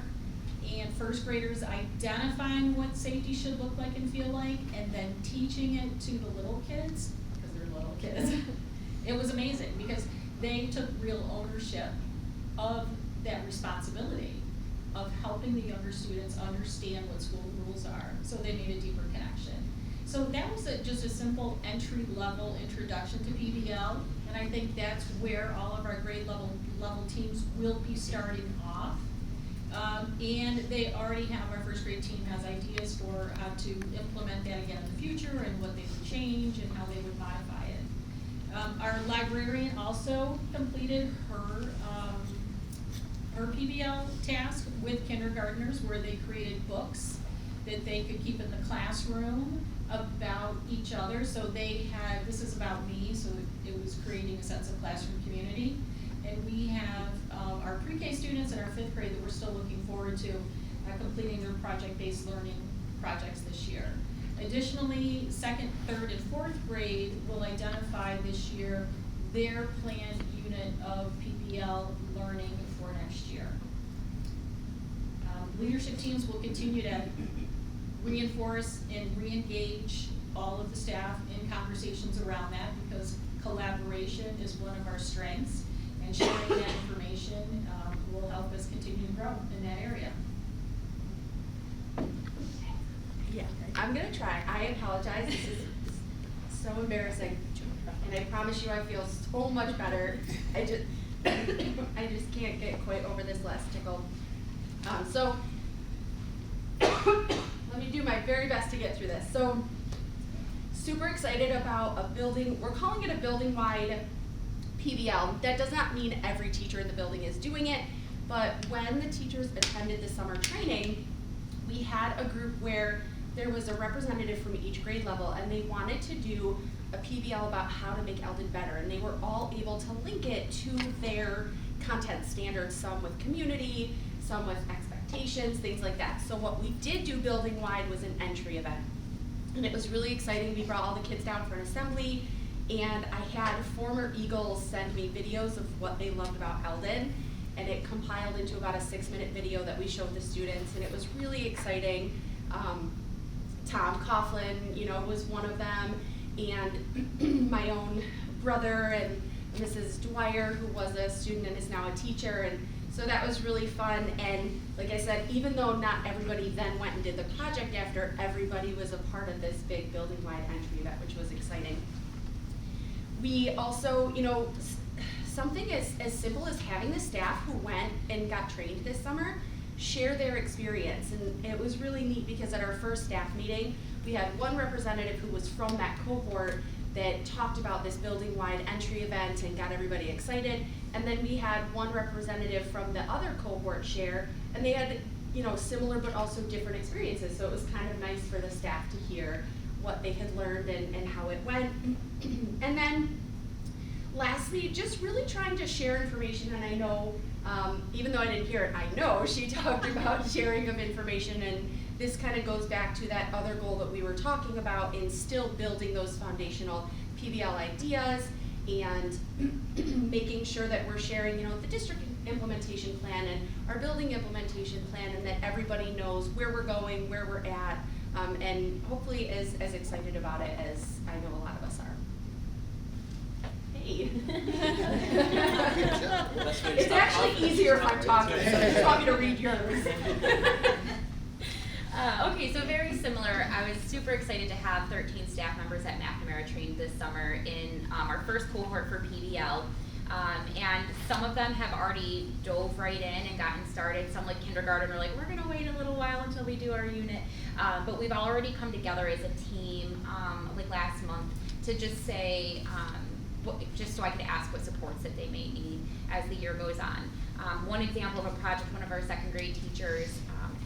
and first graders identifying what safety should look like and feel like, and then teaching it to the little kids, because they're little kids. It was amazing, because they took real ownership of that responsibility of helping the younger students understand what school rules are, so they made a deeper connection. So that was just a simple entry-level introduction to PBL, and I think that's where all of our grade level teams will be starting off. And they already have, our first grade team has ideas for how to implement that again in the future and what they would change and how they would modify it. Our librarian also completed her PBL task with kindergartners, where they created books that they could keep in the classroom about each other. So they had, this is about me, so it was creating a sense of classroom community. And we have our pre-K students in our 5th grade that we're still looking forward to completing their project-based learning projects this year. Additionally, 2nd, 3rd, and 4th grade will identify this year their planned unit of PBL learning for next year. Leadership teams will continue to reinforce and re-engage all of the staff in conversations around that, because collaboration is one of our strengths, and sharing that information will help us continue to grow in that area. Yeah, I'm gonna try. I apologize. This is so embarrassing, and I promise you I feel so much better. I just can't get quite over this last tickle. So let me do my very best to get through this. So super excited about a building. We're calling it a building-wide PBL. That does not mean every teacher in the building is doing it, but when the teachers attended the summer training, we had a group where there was a representative from each grade level, and they wanted to do a PBL about how to make Eldon better, and they were all able to link it to their content standards, some with community, some with expectations, things like that. So what we did do building-wide was an entry event, and it was really exciting. We brought all the kids down for an assembly, and I had former Eagles send me videos of what they loved about Eldon, and it compiled into about a 6-minute video that we showed the students, and it was really exciting. Tom Coughlin, was one of them, and my own brother and Mrs. Dwyer, who was a student and is now a teacher, and so that was really fun. And like I said, even though not everybody then went and did the project after, everybody was a part of this big building-wide entry event, which was exciting. We also, something as simple as having the staff who went and got trained this summer share their experience. And it was really neat, because at our first staff meeting, we had one representative who was from that cohort that talked about this building-wide entry event and got everybody excited. And then we had one representative from the other cohort share, and they had, similar but also different experiences. So it was kind of nice for the staff to hear what they had learned and how it went. And then lastly, just really trying to share information. And I know, even though I didn't hear it, I know she talked about sharing of information, and this kind of goes back to that other goal that we were talking about in still building those foundational PBL ideas and making sure that we're sharing, the district implementation plan and our building implementation plan, and that everybody knows where we're going, where we're at, and hopefully as excited about it as I know a lot of us are. Hey. It's actually easier if I'm talking, so I just want me to read yours. Okay, so very similar. I was super excited to have 13 staff members at McNamara trained this summer in our first cohort for PBL. And some of them have already dove right in and gotten started. Some, like kindergarten, are like, we're going to wait a little while until we do our unit. But we've already come together as a team, like last month, to just say, just so I could ask what supports that they may need as the year goes on. One example of a project, one of our 2nd grade teachers,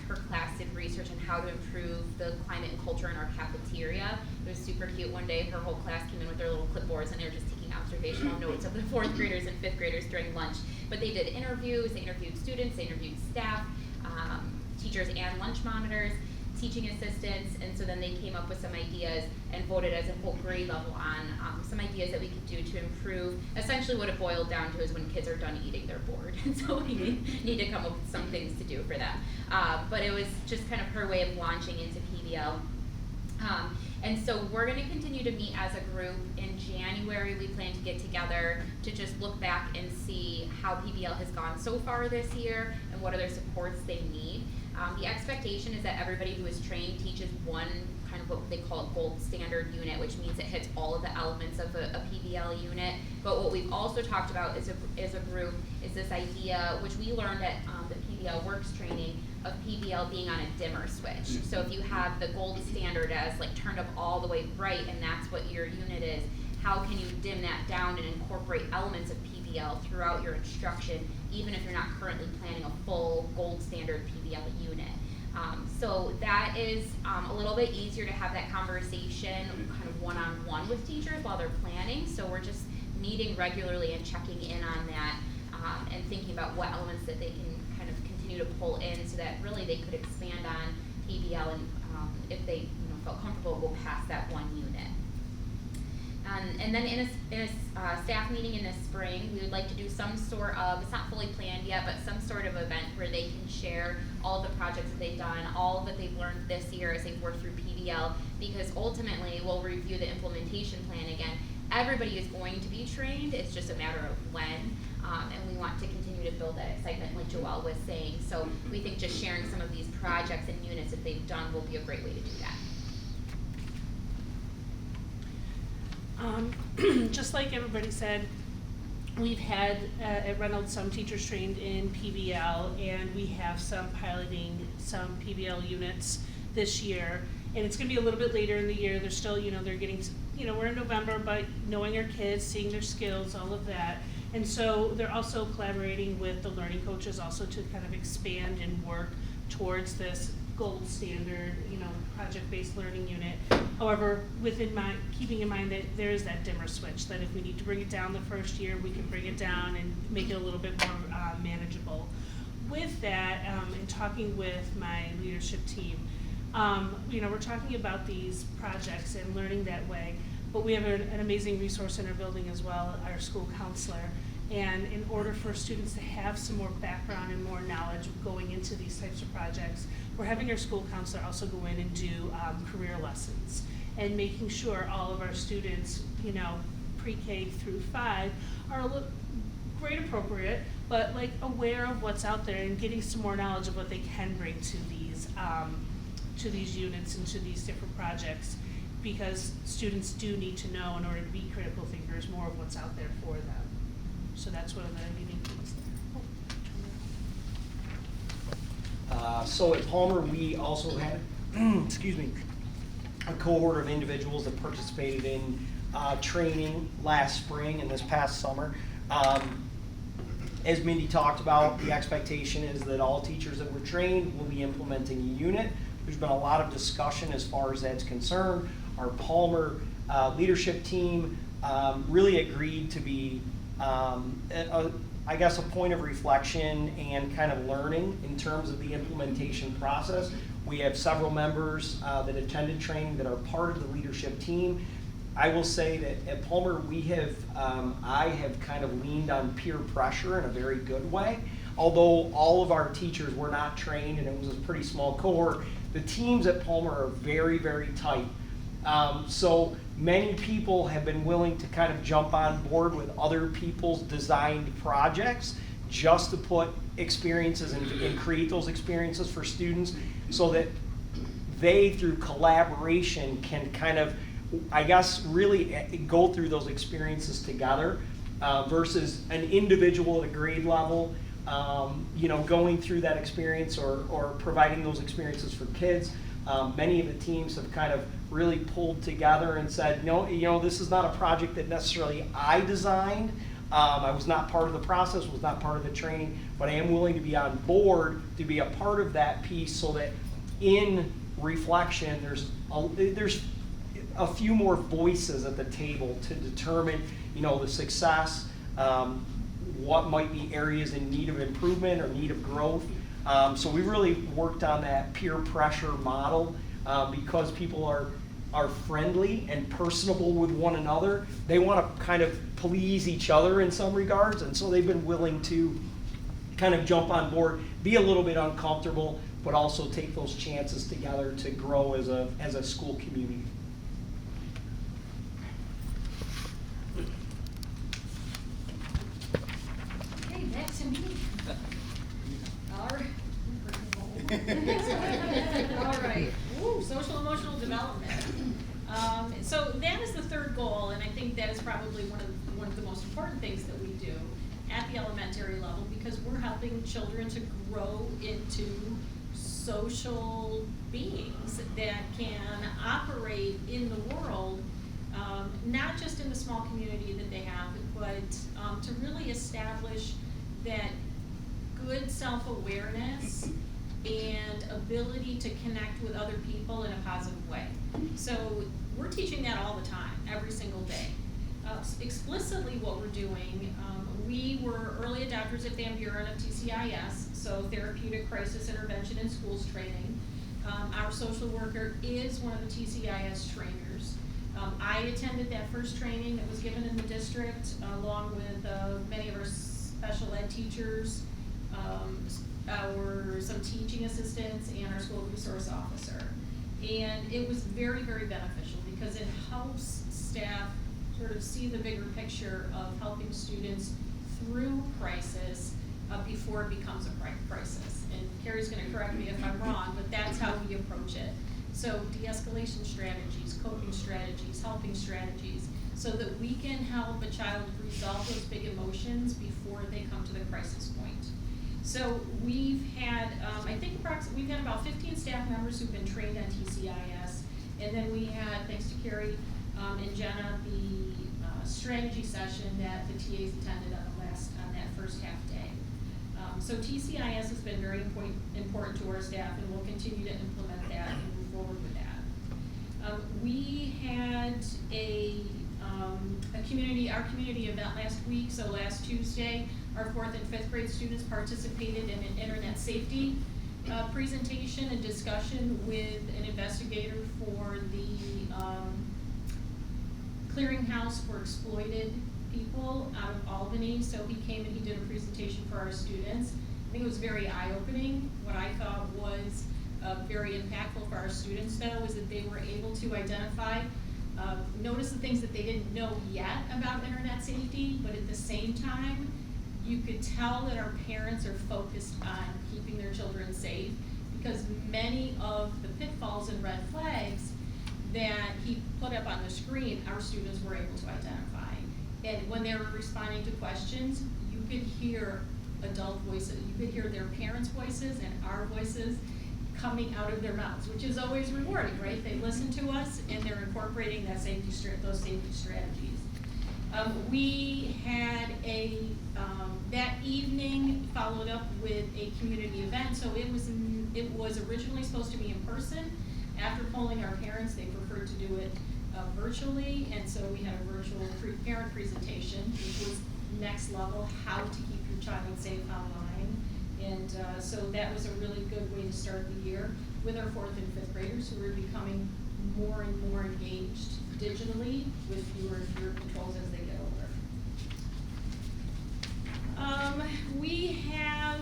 her class did research on how to improve the climate and culture in our cafeteria. It was super cute. One day her whole class came in with their little clipboards, and they were just taking observational notes of the 4th graders and 5th graders during lunch. But they did interviews, they interviewed students, they interviewed staff, teachers and lunch monitors, teaching assistants, and so then they came up with some ideas and voted as a whole grade level on some ideas that we could do to improve. Essentially what it boiled down to is when kids are done eating, they're bored, and so we need to come up with some things to do for them. But it was just kind of her way of launching into PBL. And so we're going to continue to meet as a group. In January, we plan to get together to just look back and see how PBL has gone so far this year and what other supports they need. The expectation is that everybody who is trained teaches one kind of what they call a gold standard unit, which means it hits all of the elements of a PBL unit. But what we've also talked about as a group is this idea, which we learned at the PBL Works training, of PBL being on a dimmer switch. So if you have the gold standard as like turned up all the way bright and that's what your unit is, how can you dim that down and incorporate elements of PBL throughout your instruction, even if you're not currently planning a full gold standard PBL unit? So that is a little bit easier to have that conversation kind of one-on-one with teachers while they're planning. So we're just meeting regularly and checking in on that and thinking about what elements that they can kind of continue to pull in so that really they could expand on PBL and if they felt comfortable go past that one unit. And then in a staff meeting in the spring, we would like to do some sort of, it's not fully planned yet, but some sort of event where they can share all the projects that they've done, all that they've learned this year as they've worked through PBL, because ultimately we'll review the implementation plan again. Everybody is going to be trained, it's just a matter of when, and we want to continue to build that excitement like Joelle was saying. So we think just sharing some of these projects and units that they've done will be a great way to do that. Just like everybody said, we've had at Reynolds some teachers trained in PBL, and we have some piloting some PBL units this year. And it's going to be a little bit later in the year. They're still, they're getting, we're in November, but knowing our kids, seeing their skills, all of that. And so they're also collaborating with the learning coaches also to kind of expand and work towards this gold standard, project-based learning unit. However, keeping in mind that there is that dimmer switch, that if we need to bring it down the first year, we can bring it down and make it a little bit more manageable. With that, and talking with my leadership team, we're talking about these projects and learning that way, but we have an amazing resource in our building as well, our school counselor. And in order for students to have some more background and more knowledge going into these types of projects, we're having our school counselor also go in and do career lessons and making sure all of our students, pre-K through 5 are a little grade appropriate, but like aware of what's out there and getting some more knowledge of what they can bring to these units and to these different projects, because students do need to know, in order to be critical thinkers, more of what's out there for them. So that's one of the unique things there. So at Palmer, we also had, a cohort of individuals that participated in training last spring and this past summer. As Mindy talked about, the expectation is that all teachers that were trained will be implementing a unit. There's been a lot of discussion as far as that's concerned. Our Palmer leadership team really agreed to be a point of reflection and kind of learning in terms of the implementation process. We have several members that attended training that are part of the leadership team. I will say that at Palmer, I have kind of leaned on peer pressure in a very good way. Although all of our teachers were not trained and it was a pretty small cohort, the teams at Palmer are very, very tight. So many people have been willing to kind of jump on board with other people's designed projects just to put experiences and create those experiences for students so that they, through collaboration, can kind of, really go through those experiences together versus an individual at a grade level, going through that experience or providing those experiences for kids. Many of the teams have kind of really pulled together and said, no, this is not a project that necessarily I designed. I was not part of the process, was not part of the training, but I am willing to be on board to be a part of that piece so that in reflection, there's a few more voices at the table to determine, the success, what might be areas in need of improvement or need of growth. So we really worked on that peer pressure model because people are friendly and personable with one another. They want to kind of please each other in some regards, and so they've been willing to kind of jump on board, be a little bit uncomfortable, but also take those chances together to grow as a school community. Okay, back to me. All right. All right. Woo, social emotional development. So that is the third goal, and I think that is probably one of the most important things that we do at the elementary level, because we're helping children to grow into social beings that can operate in the world, not just in the small community that they have, but to really establish that good self-awareness and ability to connect with other people in a positive way. So we're teaching that all the time, every single day. Explicitly what we're doing, we were early adopters at Van Buren of TCIS, so Therapeutic Crisis Intervention in Schools training. Our social worker is one of the TCIS trainers. I attended that first training that was given in the district, along with many of our special ed teachers, some teaching assistants, and our school resource officer. And it was very, very beneficial because it helps staff sort of see the bigger picture of helping students through crisis before it becomes a crisis. And Carrie's gonna correct me if I'm wrong, but that's how we approach it. So de-escalation strategies, coping strategies, helping strategies, so that we can help a child resolve those big emotions before they come to the crisis point. So we've had, I think we've had about 15 staff members who've been trained on TCIS, and then we had, thanks to Carrie and Jenna, the strategy session that the TAs attended on that first half day. So TCIS has been very important to our staff, and we'll continue to implement that and move forward with that. We had our community event last week, so last Tuesday, our 4th and 5th grade students participated in an internet safety presentation and discussion with an investigator for the clearinghouse for exploited people out of Albany. So he came and he did a presentation for our students. I think it was very eye-opening. What I thought was very impactful for our students, though, was that they were able to identify, notice the things that they didn't know yet about internet safety, but at the same time, you could tell that our parents are focused on keeping their children safe, because many of the pitfalls and red flags that he put up on the screen, our students were able to identify. And when they were responding to questions, you could hear adult voices, you could hear their parents' voices and our voices coming out of their mouths, which is always rewarding, right? They listen to us and they're incorporating those safety strategies. We had that evening followed up with a community event. So it was originally supposed to be in person. After polling our parents, they preferred to do it virtually, and so we had a virtual parent presentation, which was next level, how to keep your child safe online. And so that was a really good way to start the year with our 4th and 5th graders, who were becoming more and more engaged digitally with fewer and fewer controls as they get older. We have,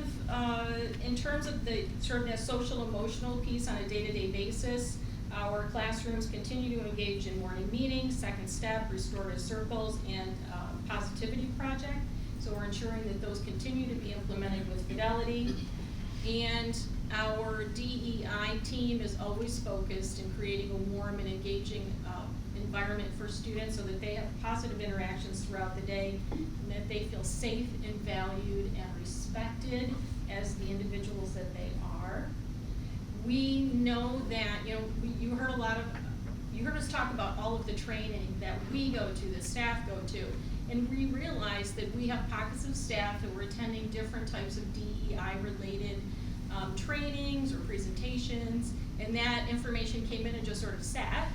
in terms of the sort of that social emotional piece on a day-to-day basis, our classrooms continue to engage in morning meetings, second step, restorative circles, and positivity project. So we're ensuring that those continue to be implemented with fidelity. And our DEI team is always focused in creating a warm and engaging environment for students, so that they have positive interactions throughout the day, and that they feel safe and valued and respected as the individuals that they are. We know that, you heard us talk about all of the training that we go to, the staff go to, and we realized that we have pockets of staff that were attending different types of DEI related trainings or presentations, and that information came in and just sort of sat,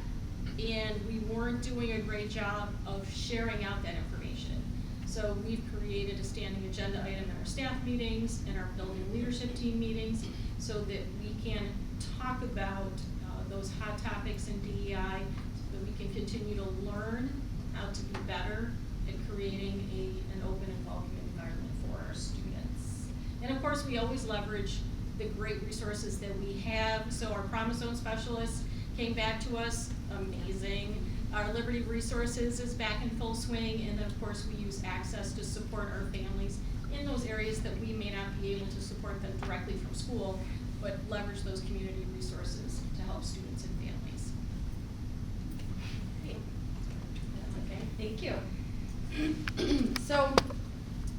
and we weren't doing a great job of sharing out that information. So so we've created a standing agenda item in our staff meetings, in our building leadership team meetings, so that we can talk about those hot topics in DEI, so that we can continue to learn how to be better at creating an open and welcoming environment for our students. And of course, we always leverage the great resources that we have. So our Promise Zone specialist came back to us, amazing. Our Liberty Resources is back in full swing, and then of course we use Access to support our families in those areas that we may not be able to support them directly from school, but leverage those community resources to help students and families. Great. That's okay, thank you. So,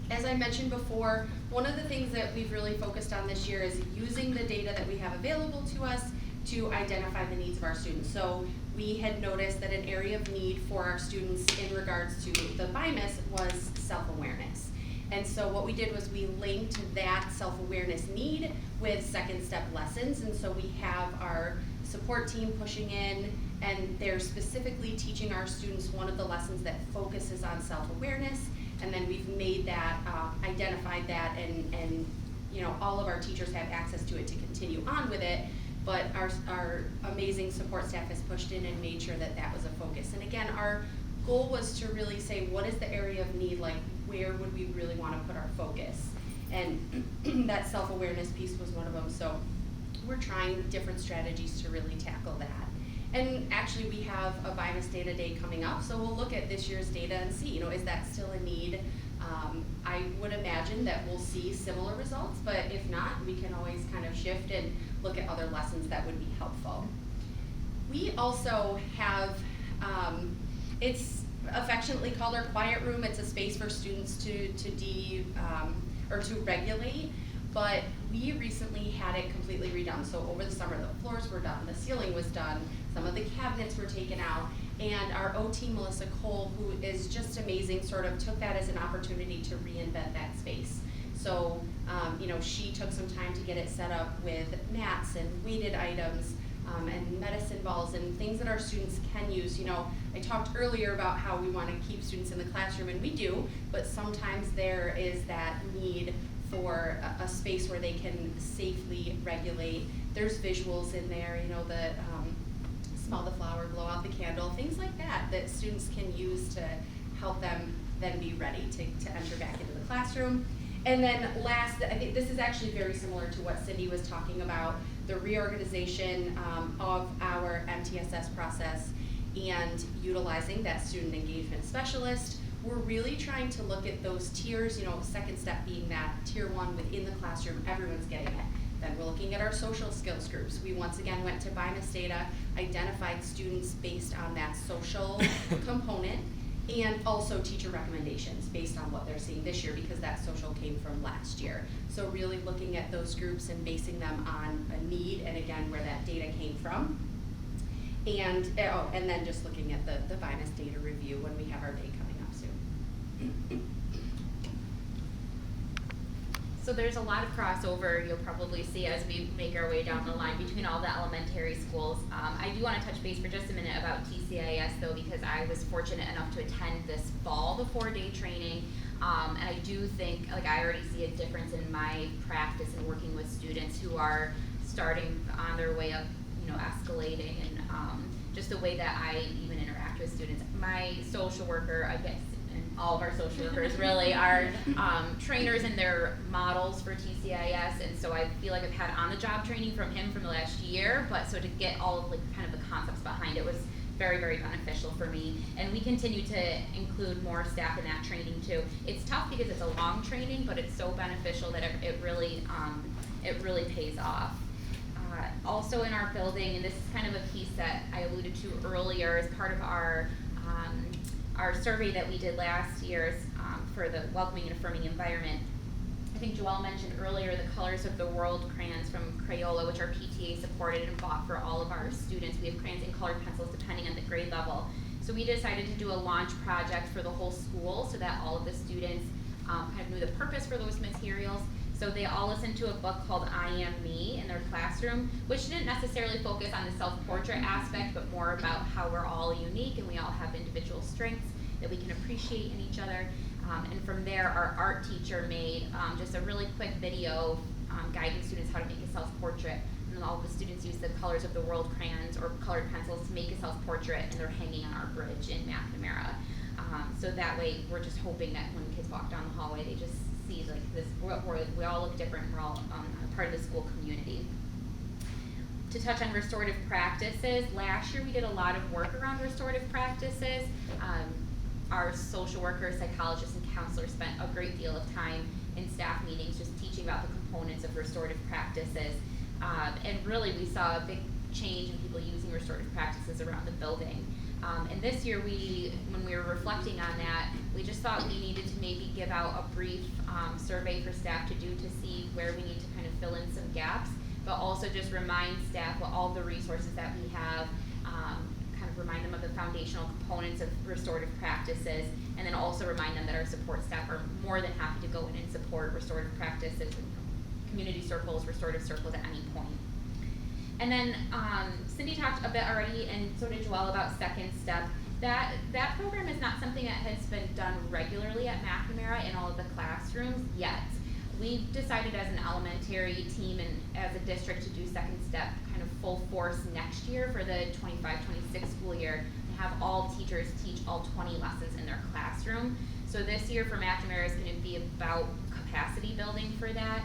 as I mentioned before, one of the things that we've really focused on this year is using the data that we have available to us to identify the needs of our students. So we had noticed that an area of need for our students in regards to the BIMAS was self-awareness. And so what we did was we linked that self-awareness need with second step lessons. And so we have our support team pushing in, and they're specifically teaching our students one of the lessons that focuses on self-awareness. And then we've made that, identified that, and you know, all of our teachers have access to it to continue on with it. But our amazing support staff has pushed in and made sure that that was a focus. And again, our goal was to really say, what is the area of need? Like, where would we really want to put our focus? And that self-awareness piece was one of them. So we're trying different strategies to really tackle that. And actually, we have a BIMAS Data Day coming up, so we'll look at this year's data and see, you know, is that still a need? I would imagine that we'll see similar results, but if not, we can always kind of shift and look at other lessons that would be helpful. We also have, it's affectionately called our quiet room. It's a space for students to regulate, but we recently had it completely redone. So over the summer, the floors were done, the ceiling was done, some of the cabinets were taken out, and our OT, Melissa Cole, who is just amazing, sort of took that as an opportunity to reinvent that space. So, you know, she took some time to get it set up with mats and weighted items, and medicine balls and things that our students can use. You know, I talked earlier about how we want to keep students in the classroom, and we do, but sometimes there is that need for a space where they can safely regulate. There's visuals in there, you know, the smell the flower, blow out the candle, things like that, that students can use to help them then be ready to enter back into the classroom. And then last, I think this is actually very similar to what Cindy was talking about, the reorganization of our MTSS process and utilizing that student engagement specialist. We're really trying to look at those tiers, you know, second step being that tier 1 within the classroom, everyone's getting it. Then we're looking at our social skills groups. We once again went to BIMAS data, identified students based on that social component, and also teacher recommendations based on what they're seeing this year, because that social came from last year. So really looking at those groups and basing them on a need, and again, where that data came from. And then just looking at the BIMAS data review when we have our day coming up soon. So there's a lot of crossover you'll probably see as we make our way down the line between all the elementary schools. I do want to touch base for just a minute about TCIS though, because I was fortunate enough to attend this fall the 4-day training. And I do think, like, I already see a difference in my practice in working with students who are starting on their way up, you know, escalating, and just the way that I even interact with students. My social worker, I guess, and all of our social workers really are trainers and they're models for TCIS, and so I feel like I've had on-the-job training from him from the last year, but so to get all of, like, kind of the concepts behind it was very, very beneficial for me. And we continue to include more staff in that training too. It's tough because it's a long training, but it's so beneficial that it really pays off. Also in our building, and this is kind of a piece that I alluded to earlier as part of our survey that we did last year for the welcoming and affirming environment. I think Joelle mentioned earlier the Colors of the World crayons from Crayola, which our PTA supported and bought for all of our students. We have crayons and colored pencils depending on the grade level. So we decided to do a launch project for the whole school so that all of the students kind of knew the purpose for those materials. So they all listened to a book called I Am Me in their classroom, which didn't necessarily focus on the self-portrait aspect, but more about how we're all unique and we all have individual strengths that we can appreciate in each other. And from there, our art teacher made just a really quick video guiding students how to make a self-portrait. And then all the students used the Colors of the World crayons or colored pencils to make a self-portrait, and they're hanging on our bridge in McNamara. So that way, we're just hoping that when kids walk down the hallway, they just see like this, we all look different, we're all a part of the school community. To touch on restorative practices, last year we did a lot of work around restorative practices. Our social workers, psychologists, and counselors spent a great deal of time in staff meetings just teaching about the components of restorative practices. And really we saw a big change in people using restorative practices around the building. And this year when we were reflecting on that, we just thought we needed to maybe give out a brief survey for staff to do to see where we need to kind of fill in some gaps, but also just remind staff what all the resources that we have, kind of remind them of the foundational components of restorative practices, and then also remind them that our support staff are more than happy to go in and support restorative practices and community circles, restorative circles at any point. And then Cindy talked a bit already, and so did Joelle, about Second Step. That program is not something that has been done regularly at McNamara in all of the classrooms yet. We've decided as an elementary team and as a district to do Second Step kind of full force next year for the 25-26 school year, and have all teachers teach all 20 lessons in their classroom. So this year for McNamara is going to be about capacity building for that.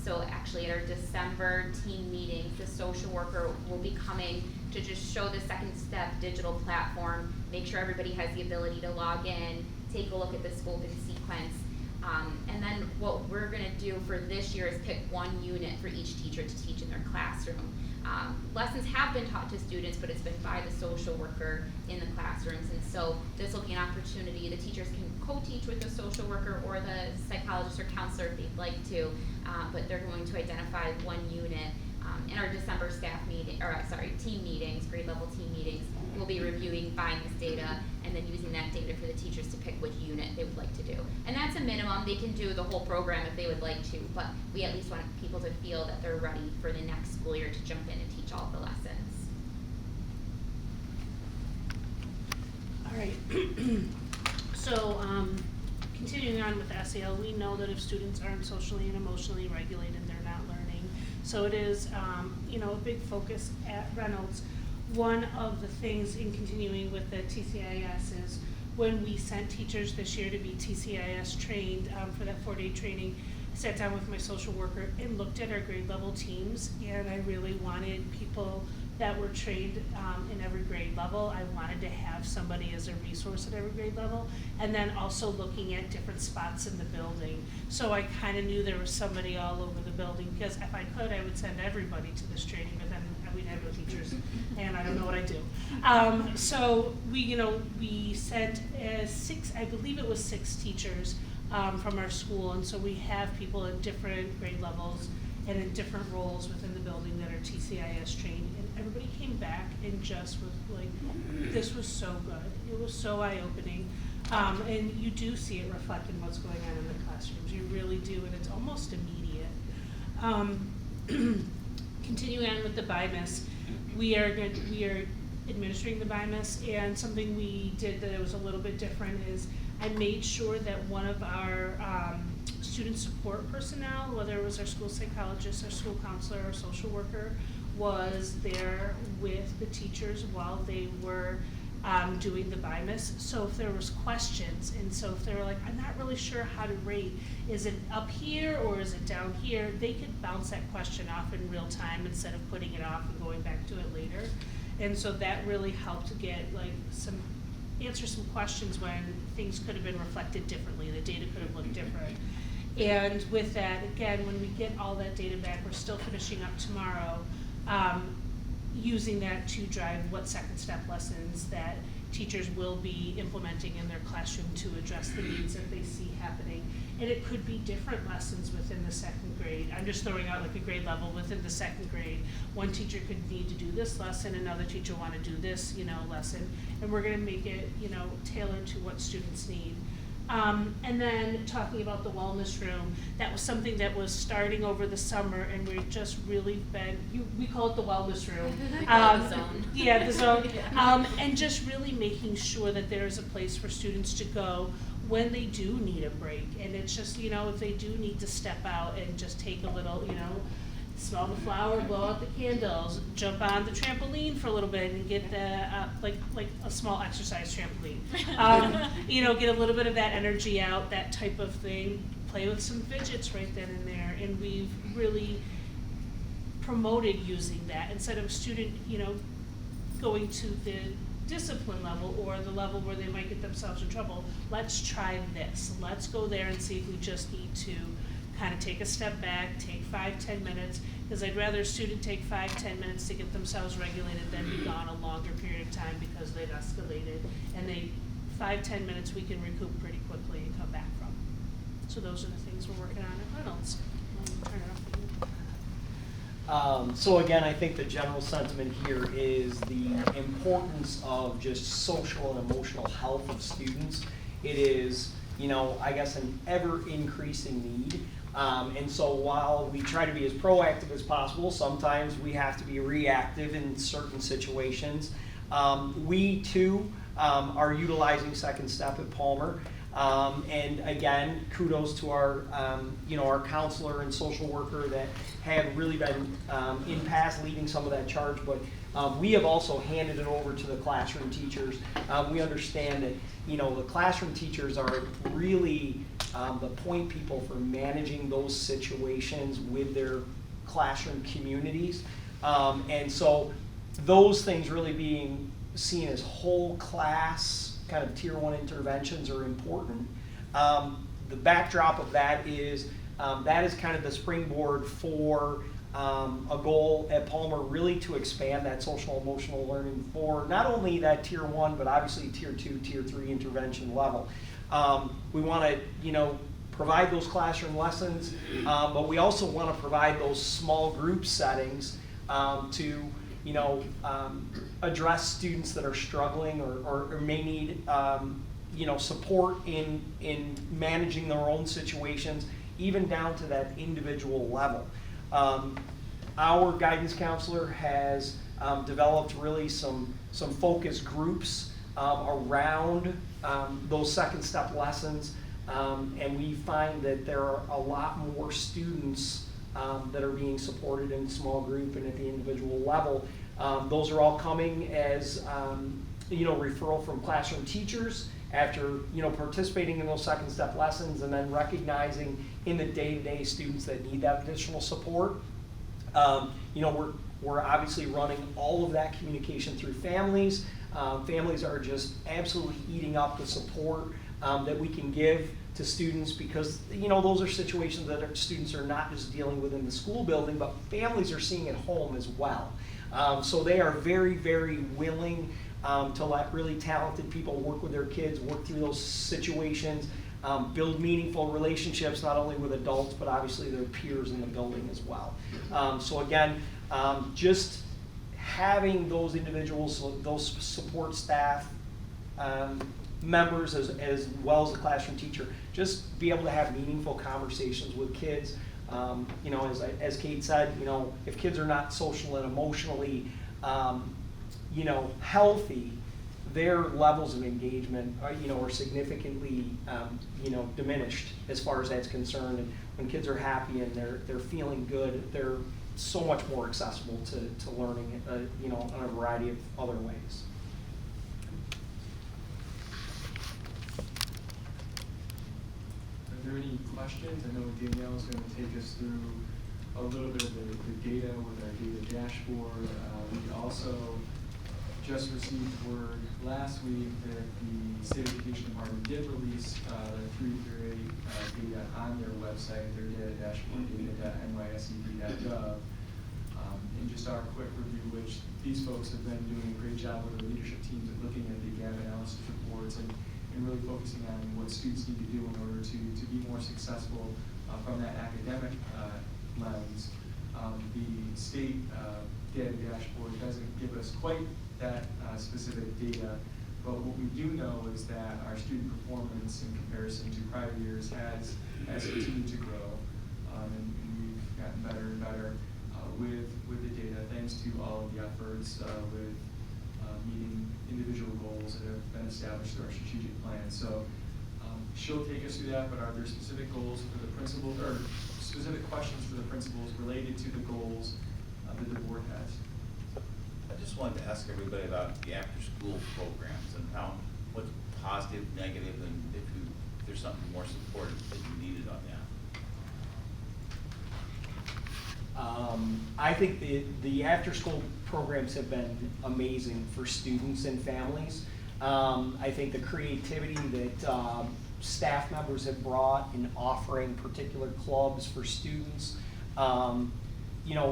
So actually at our December team meetings, the social worker will be coming to just show the Second Step digital platform, make sure everybody has the ability to log in, take a look at the scope and sequence. And then what we're going to do for this year is pick one unit for each teacher to teach in their classroom. Lessons have been taught to students, but it's been by the social worker in the classrooms, and so this will be an opportunity. The teachers can co-teach with the social worker or the psychologist or counselor if they'd like to, but they're going to identify one unit. In our December team meetings, grade level team meetings, we'll be reviewing, buying this data, and then using that data for the teachers to pick which unit they would like to do. And that's a minimum. They can do the whole program if they would like to, but we at least want people to feel that they're ready for the next school year to jump in and teach all of the lessons. All right. So, continuing on with SEL, we know that if students aren't socially and emotionally regulated, they're not learning. So it is, a big focus at Reynolds. One of the things in continuing with the TCIS is when we sent teachers this year to be TCIS trained for that 4-day training, I sat down with my social worker and looked at our grade level teams, and I really wanted people that were trained in every grade level. I wanted to have somebody as a resource at every grade level, and then also looking at different spots in the building. So I kind of knew there was somebody all over the building, because if I could, I would send everybody to this training, but then we'd have no teachers, and I don't know what I do. So we sent I believe it was 6 teachers from our school, and so we have people at different grade levels and in different roles within the building that are TCIS trained, and everybody came back and just was like, this was so good. It was so eye-opening, and you do see it reflected in what's going on in the classrooms. You really do, and it's almost immediate. Continuing on with the BIMIS, we are administering the BIMIS, and something we did that was a little bit different is I made sure that one of our student support personnel, whether it was our school psychologist, our school counselor, or social worker, was there with the teachers while they were doing the BIMIS. So if there was questions, and so if they were like, I'm not really sure how to rate, is it up here or is it down here, they could bounce that question off in real time instead of putting it off and going back to it later. And so that really helped to get answer some questions when things could have been reflected differently, the data could have looked different. And with that, again, when we get all that data back, we're still finishing up tomorrow, using that to drive what Second Step lessons that teachers will be implementing in their classroom to address the needs that they see happening. And it could be different lessons within the second grade. I'm just throwing out like a grade level within the second grade. One teacher could need to do this lesson, another teacher want to do this, lesson, and we're going to make it, tailored to what students need. And then talking about the wellness room, that was something that was starting over the summer, and we've just really we call it the wellness room. We call it the zone. Yeah, the zone. And just really making sure that there's a place for students to go when they do need a break. And it's just, you know, if they do need to step out and just take a little, you know, smell the flower, blow out the candles, jump on the trampoline for a little bit and get the, like a small exercise trampoline. You know, get a little bit of that energy out, that type of thing. Play with some fidgets right then and there. And we've really promoted using that instead of a student, you know, going to the discipline level or the level where they might get themselves in trouble. Let's try this. Let's go there and see if we just need to kind of take a step back, take 5-10 minutes, because I'd rather a student take 5-10 minutes to get themselves regulated than be gone a longer period of time because they've escalated. And 5-10 minutes we can recoup pretty quickly and come back from. So those are the things we're working on at Reynolds. Turn it off. So again, I think the general sentiment here is the importance of just social and emotional health of students. It is, you know, I guess an ever increasing need. And so while we try to be as proactive as possible, sometimes we have to be reactive in certain situations. We too are utilizing Second Step at Palmer. And again, kudos to our, you know, our counselor and social worker that have really been in past leading some of that charge, but we have also handed it over to the classroom teachers. We understand that, you know, the classroom teachers are really the point people for managing those situations with their classroom communities. And so those things really being seen as whole class kind of tier 1 interventions are important. The backdrop of that is kind of the springboard for a goal at Palmer really to expand that social emotional learning for not only that tier 1, but obviously tier 2, tier 3 intervention level. We want to, you know, provide those classroom lessons, but we also want to provide those small group settings to, you know, address students that are struggling or may need, you know, support in managing their own situations, even down to that individual level. Our guidance counselor has developed really some focus groups around those Second Step lessons, and we find that there are a lot more students that are being supported in small group and at the individual level. Those are all coming as, you know, referral from classroom teachers after, you know, participating in those Second Step lessons and then recognizing in the day-to-day students that need that additional support. You know, we're obviously running all of that communication through families. Families are just absolutely eating up the support that we can give to students because, you know, those are situations that our students are not just dealing with in the school building, but families are seeing at home as well. So they are very, very willing to let really talented people work with their kids, work through those situations, build meaningful relationships, not only with adults, but obviously their peers in the building as well. So again, just having those individuals, those support staff members as well as the classroom teacher, just be able to have meaningful conversations with kids. You know, as Kate said, you know, if kids are not social and emotionally, you know, healthy, their levels of engagement are, you know, are significantly, you know, diminished as far as that's concerned. And when kids are happy and they're feeling good, they're so much more accessible to learning, you know, in a variety of other ways. Are there any questions? I know Danielle is going to take us through a little bit of the data with our data dashboard. We also just received word last week that the State Education Department did release the 3-grade data on their website, their data dashboard, data.nysed.gov. And just our quick review, which these folks have been doing a great job with their leadership teams at looking at the gap analysis reports and really focusing on what students need to do in order to be more successful from that academic lens. The state data dashboard doesn't give us quite that specific data, but what we do know is that our student performance in comparison to prior years has continued to grow, and we've gotten better and better with the data thanks to all of the efforts with meeting individual goals that have been established through our strategic plan. So she'll take us through that, but are there specific goals for the principal, or specific questions for the principals related to the goals that the board has? I just wanted to ask everybody about the after-school programs and how, what's positive, negative, and if there's something more supportive that you needed on that. I think the after-school programs have been amazing for students and families. I think the creativity that staff members have brought in offering particular clubs for students,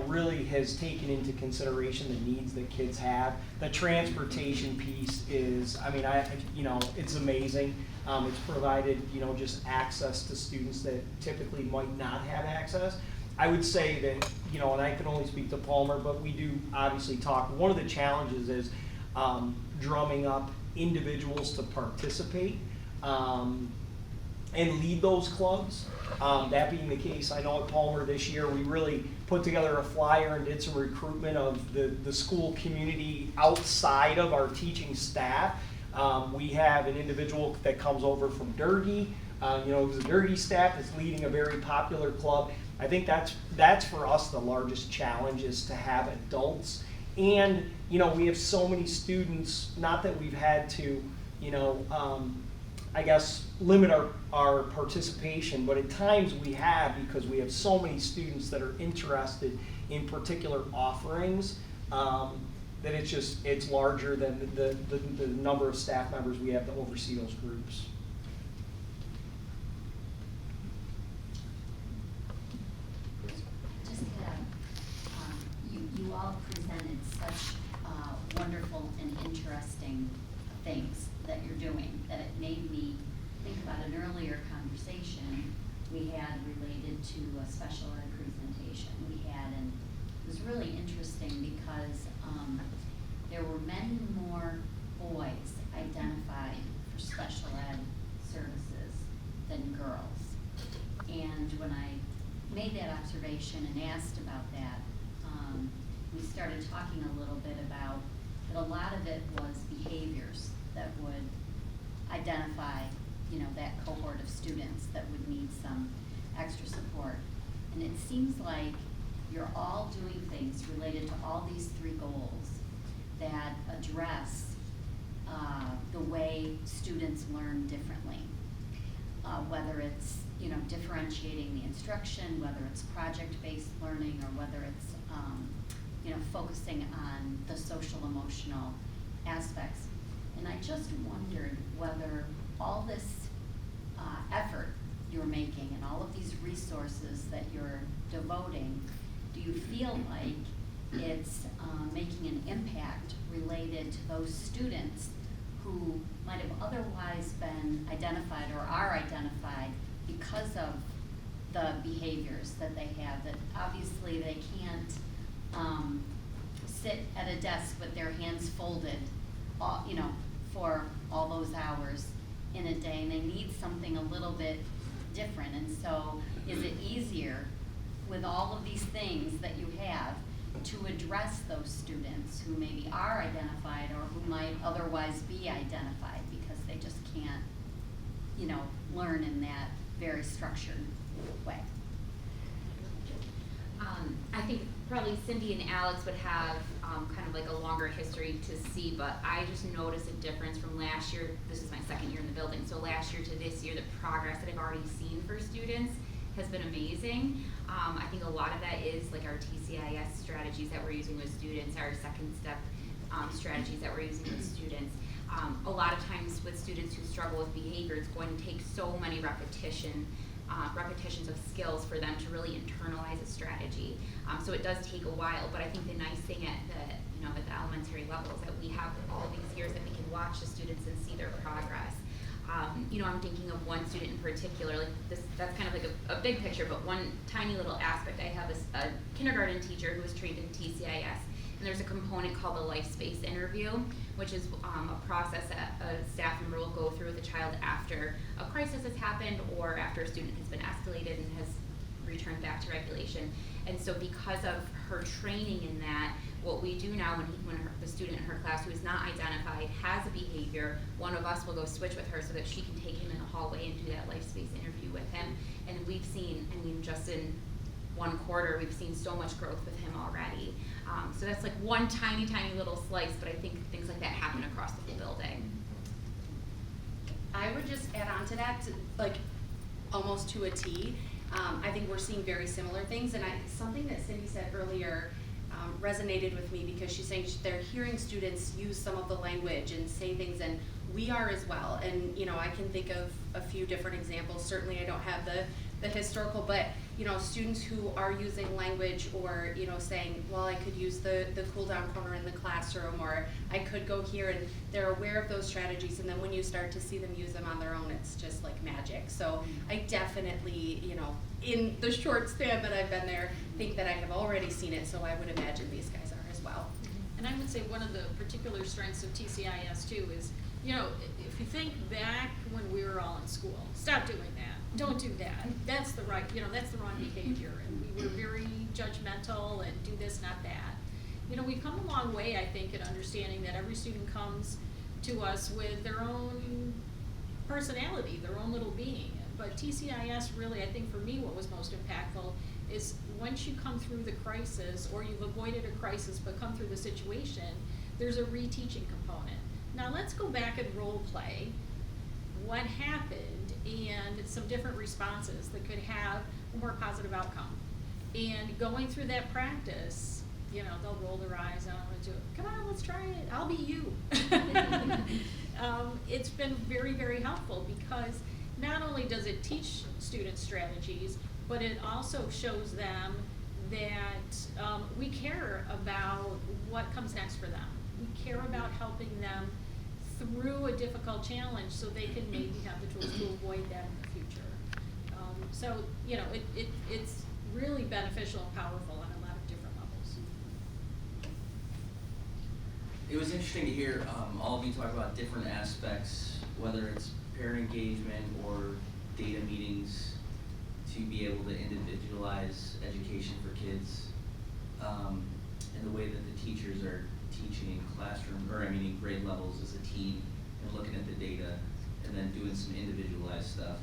really has taken into consideration the needs that kids have. The transportation piece is, it's amazing. It's provided, just access to students that typically might not have access. I would say that, and I can only speak to Palmer, but we do obviously talk. One of the challenges is drumming up individuals to participate and lead those clubs. That being the case, I know at Palmer this year, we really put together a flyer and did some recruitment of the school community outside of our teaching staff. We have an individual that comes over from Durgee, who's a Durgee staff that's leading a very popular club. I think that's for us the largest challenge, is to have adults. And, we have so many students, not that we've had to, limit our participation, but at times we have, because we have so many students that are interested in particular offerings, that it's larger than the number of staff members we have to oversee those groups. Just you all presented such wonderful and interesting things that you're doing, that it made me think about an earlier conversation we had related to a special ed presentation we had, and it was really interesting because there were many more boys identified for special ed services than girls. And when I made that observation and asked about that, we started talking a little bit about that a lot of it was behaviors that would identify, that cohort of students that would need some extra support. And it seems like you're all doing things related to all these three goals that address the way students learn differently. Whether it's, differentiating the instruction, whether it's project-based learning, or whether it's, focusing on the social emotional aspects. And I just wondered whether all this effort you're making and all of these resources that you're devoting, do you feel like it's making an impact related to those students who might have otherwise been identified or are identified because of the behaviors that they have, that obviously they can't sit at a desk with their hands folded, for all those hours in a day, and they need something a little bit different. And so is it easier with all of these things that you have to address those students who maybe are identified or who might otherwise be identified because they just can't, learn in that very structured way? I think probably Cindy and Alex would have kind of like a longer history to see, but I just noticed a difference from last year. This is my second year in the building, so last year to this year, the progress that I've already seen for students has been amazing. I think a lot of that is like our TCIS strategies that we're using with students, our second step strategies that we're using with students. A lot of times with students who struggle with behavior, it's going to take so many repetitions of skills for them to really internalize a strategy. So it does take a while, but I think the nice thing at the elementary level is that we have all these years that we can watch the students and see their progress. I'm thinking of one student in particular, like this, that's kind of like a big picture, but one tiny little aspect. I have a kindergarten teacher who was trained in TCIS, and there's a component called the life space interview, which is a process that a staff member will go through with a child after a crisis has happened or after a student has been escalated and has returned back to regulation. And so because of her training in that, what we do now when the student in her class who is not identified has a behavior, one of us will go switch with her so that she can take him in the hallway and do that life space interview with him. And we've seen, I mean, just in 1 quarter, we've seen so much growth with him already. So that's like one tiny, tiny little slice, but I think things like that happen across the whole building. I would just add on to that, like almost to a T. I think we're seeing very similar things, and something that Cindy said earlier resonated with me, because she's saying they're hearing students use some of the language and say things, and we are as well. And you know, I can think of a few different examples. Certainly I don't have the historical, but you know, students who are using language, or you know, saying, well, I could use the cool down corner in the classroom, or I could go here, and they're aware of those strategies, and then when you start to see them use them on their own, it's just like magic. So I definitely, you know, in the short span that I've been there, think that I have already seen it, so I would imagine these guys are as well. And I would say one of the particular strengths of TCIS too is, you know, if you think back when we were all in school, stop doing that. Don't do that. That's the right, you know, that's the wrong behavior. And we were very judgmental and do this, not that. You know, we've come a long way, I think, in understanding that every student comes to us with their own personality, their own little being. But TCIS really, I think for me, what was most impactful is once you come through the crisis, or you've avoided a crisis but come through the situation, there's a reteaching component. Now let's go back and role play what happened and some different responses that could have a more positive outcome. And going through that practice, you know, they'll roll their eyes, I don't want to do it. Come on, let's try it. I'll be you. It's been very, very helpful, because not only does it teach students strategies, but it also shows them that we care about what comes next for them. We care about helping them through a difficult challenge so they can maybe have the tools to avoid that in the future. So, you know, it's really beneficial and powerful on a lot of different levels. It was interesting to hear all of you talk about different aspects, whether it's parent engagement or data meetings, to be able to individualize education for kids, and the way that the teachers are teaching in classroom, or I mean in grade levels as a team, and looking at the data, and then doing some individualized stuff.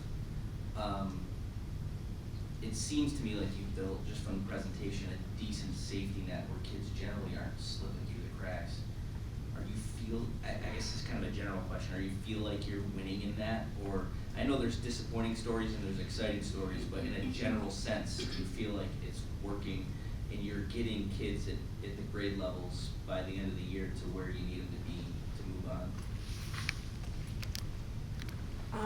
It seems to me like you've built, just from the presentation, a decent safety net where kids generally aren't slipping through the cracks. I guess this is kind of a general question, are you feel like you're winning in that? Or, I know there's disappointing stories and there's exciting stories, but in a general sense, do you feel like it's working and you're getting kids at the grade levels by the end of the year to where you need them to be to move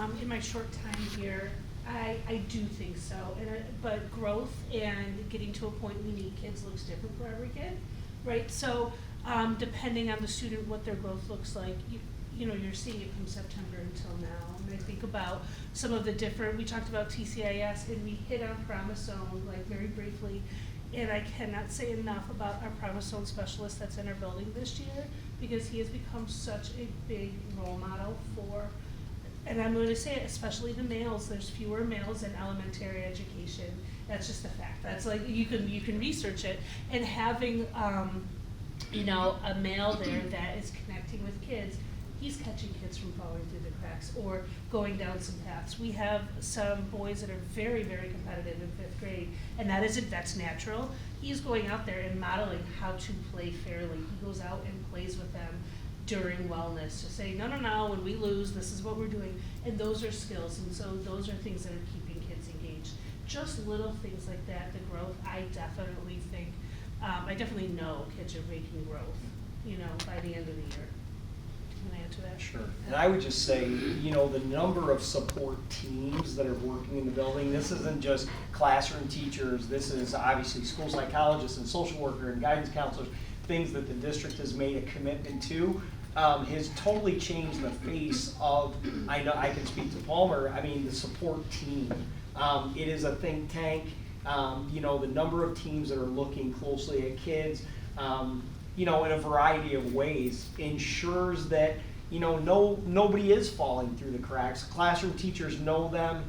on? In my short time here, I do think so. But growth and getting to a point we need kids looks different for every kid, right? So depending on the student, what their growth looks like, you know, you're seeing it from September until now. And I think about some of the different, we talked about TCIS and we hit on Promise Zone, like very briefly. And I cannot say enough about our Promise Zone specialist that's in our building this year, because he has become such a big role model for, and I'm going to say it, especially the males. There's fewer males in elementary education. That's just a fact. That's like, you can research it. And having, you know, a male there that is connecting with kids, he's catching kids from falling through the cracks or going down some paths. We have some boys that are very, very competitive in 5th grade, and that's natural. He's going out there and modeling how to play fairly. He goes out and plays with them during wellness to say, no, when we lose, this is what we're doing. And those are skills, and so those are things that are keeping kids engaged. Just little things like that, the growth, I definitely think, I definitely know kids are making growth, you know, by the end of the year. Can I add to that? Sure. And I would just say, you know, the number of support teams that are working in the building, this isn't just classroom teachers, this is obviously school psychologists and social worker and guidance counselors, things that the district has made a commitment to, has totally changed the face of, I know I can speak to Palmer, I mean the support team. It is a think tank, you know, the number of teams that are looking closely at kids, you know, in a variety of ways, ensures that, you know, nobody is falling through the cracks. Classroom teachers know them,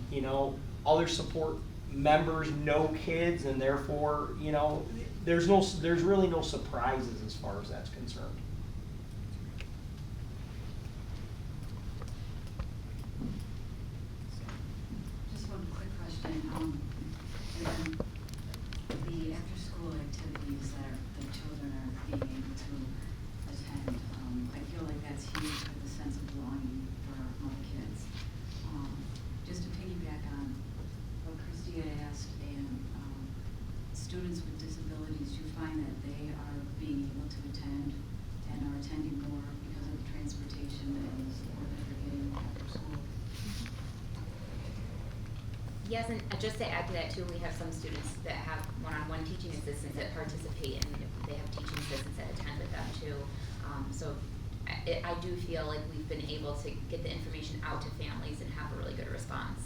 you know, other support, members know kids, and therefore, you know, there's really no surprises as far as that's concerned. Just one quick question. And the after-school activities that the children are being able to attend, I feel like that's huge for the sense of belonging for all the kids. Just to piggyback on what Christy had asked, and students with disabilities, do you find that they are being able to attend and are attending more because of the transportation and the support that they're getting after school? Yes, and just to add to that too, we have some students that have one-on-one teaching assistants that participate, and they have teaching assistants that attend with them too. So I do feel like we've been able to get the information out to families and have a really good response.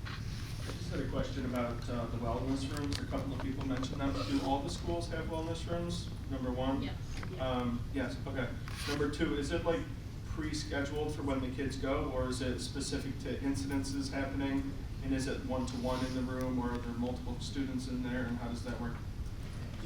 I just had a question about the wellness rooms. A couple of people mentioned that. Do all the schools have wellness rooms? Number one. Yeah. Yes. Okay. Number two, is it like pre-scheduled for when the kids go, or is it specific to incidences happening? And is it one-to-one in the room, or are there multiple students in there, and how does that work?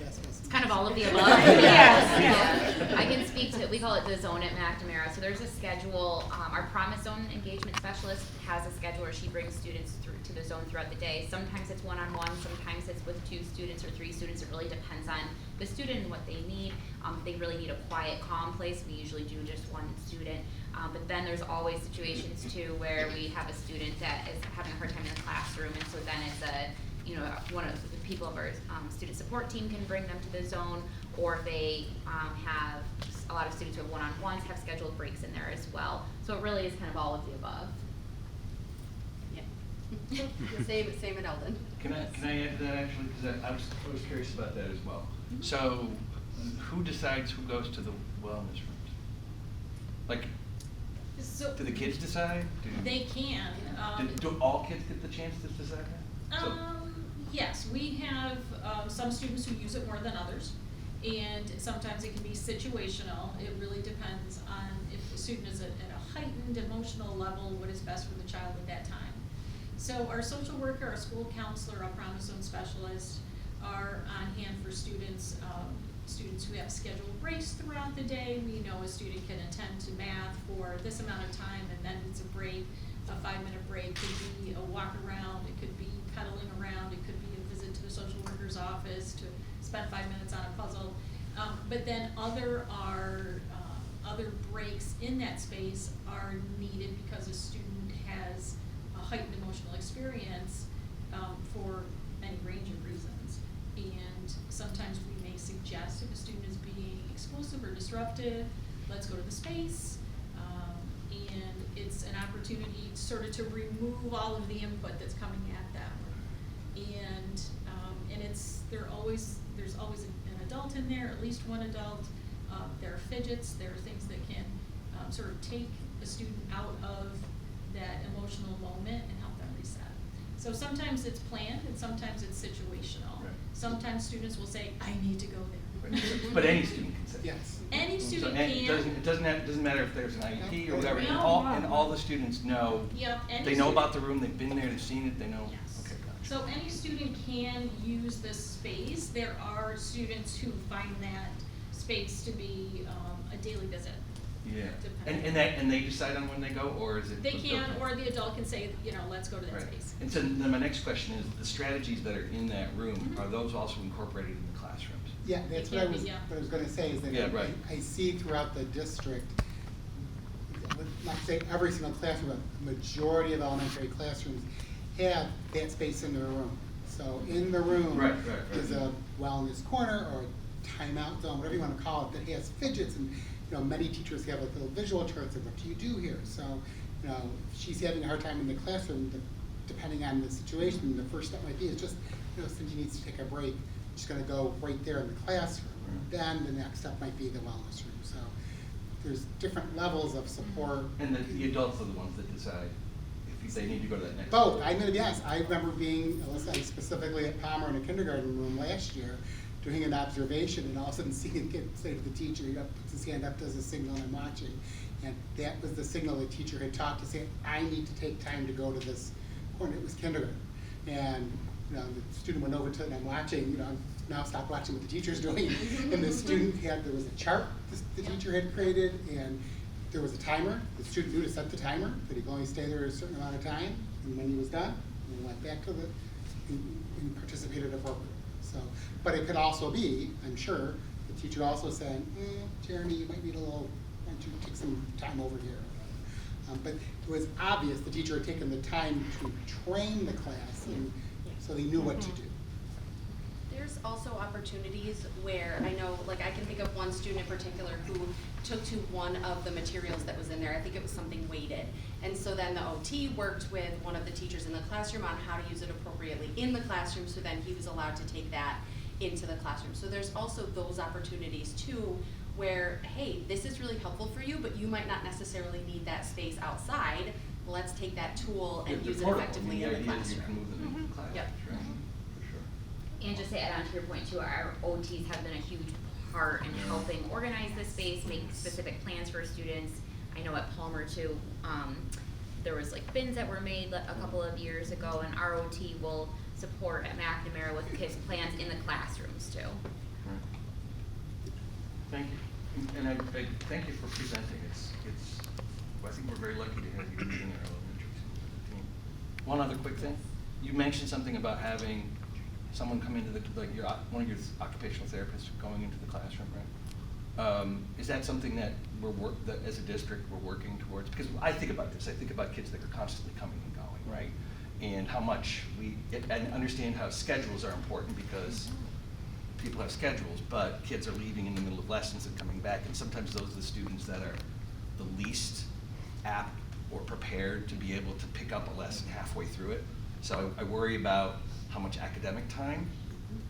It's kind of all of the above. Yes. I can speak to, we call it the zone at McNamara. So there's a schedule, our Promise Zone engagement specialist has a schedule where she brings students through to the zone throughout the day. Sometimes it's one-on-one, sometimes it's with 2 students or 3 students. It really depends on the student and what they need. If they really need a quiet, calm place, we usually do just 1 student. But then there's always situations too where we have a student that is having a hard time in the classroom, and so then it's one of the people of our student support team can bring them to the zone, or if they have a lot of students who have one-on-ones, have scheduled breaks in there as well. So it really is kind of all of the above. Yeah. Same at Eldon. Can I add to that actually, because I was curious about that as well. So who decides who goes to the wellness rooms? Like, So do the kids decide? they can. Do all kids get the chance to decide that? So- Yes, we have some students who use it more than others, and sometimes it can be situational. It really depends on if the student is at a heightened emotional level, what is best for the child at that time. So our social worker, our school counselor, our Promise Zone specialist are on hand for students. Students who have scheduled breaks throughout the day. We know a student can attend to math for this amount of time and then it's a break. A 5-minute break could be a walk around, it could be cuddling around, it could be a visit to the social worker's office to spend 5 minutes on a puzzle. But then other breaks in that space are needed because a student has a heightened emotional experience for any range of reasons. And sometimes we may suggest if a student is being exclusive or disruptive, let's go to the space. And it's an opportunity sort of to remove all of the input that's coming at them. And there's always an adult in there, at least one adult. There are fidgets, there are things that can sort of take a student out of that emotional moment and help them reset. So sometimes it's planned and sometimes it's situational. Right. Sometimes students will say, I need to go there. But any student can say. Yes. Any student So, and can. it doesn't matter if there's an IEP or whatever, and No. all the students know, Yep, any they know student- about the room, they've been there, they've seen it, they know. Yes. Okay, gotcha. So any student can use this space. There are students who find that space to be a daily visit. Yeah, Depending. and they decide on when they go, or is it? They can, or the adult can say, let's go to that Right. space. And so then my next question is, the strategies that are in that room, Mhm. are those also incorporated in the classrooms? Yeah, that's It what I can be, was, yeah. what I was gonna say is that Yeah, right. I see throughout the district, I would not say every single classroom, but the majority of elementary classrooms have that space in their room. So in the room Right. is a wellness corner or timeout zone, whatever you wanna call it, that has fidgets, and many teachers have like little visual charts of what do you do here. So if she's having a hard time in the classroom, depending on the situation, the first step might be is just Cindy needs to take a break. She's going to go right there in the classroom. Then the next step might be the wellness room. So there's different levels of support. And the adults are the ones that decide if they need to go to that next. Both. I mean, yes, I remember being, specifically at Palmer in a kindergarten room last year, doing an observation, and all of a sudden seeing a kid say to the teacher, he puts his hand up, does a signal, and I'm watching. And that was the signal the teacher had talked to say, I need to take time to go to this corner. It was kindergarten. And the student went over to it, and I'm watching, I'm now stopped watching what the teacher's doing. And the student there was a chart the teacher had created, and there was a timer. The student knew to set the timer, that he could only stay there a certain amount of time. And when he was done, he went back to and participated appropriately. So, but it could also be, I'm sure, the teacher also said, Jeremy, you might need a little, why don't you take some time over here? But it was obvious the teacher had taken the time to train the class, and so they knew what to do. There's also opportunities where I know, like I can think of one student in particular who took to one of the materials that was in there. I think it was something weighted. And so then the OT worked with one of the teachers in the classroom on how to use it appropriately in the classroom, so then he was allowed to take that into the classroom. So there's also those opportunities too, where, hey, this is really helpful for you, but you might not necessarily need that space outside. Let's take that tool and use it effectively in the classroom. You can move them into the class, Yep. right? For sure. And just to add on to your point too, our OTs have been a huge part in helping organize the space, make specific plans for students. I know at Palmer too, there was like bins that were made a couple of years ago, and our OT will support at McNamara with kids' plans in the classrooms too. Thank you. And I thank you for presenting. I think we're very lucky to have you leading our elementary school team. One other quick thing. You mentioned something about having someone come into one of your occupational therapists going into the classroom, right? Is that something that that as a district we're working towards? Because I think about this. I think about kids that are constantly coming and going, right? And how much and understand how schedules are important, because people have schedules, but kids are leaving in the middle of lessons and coming back, and sometimes those are the students that are the least apt or prepared to be able to pick up a lesson halfway through it. So I worry about how much academic time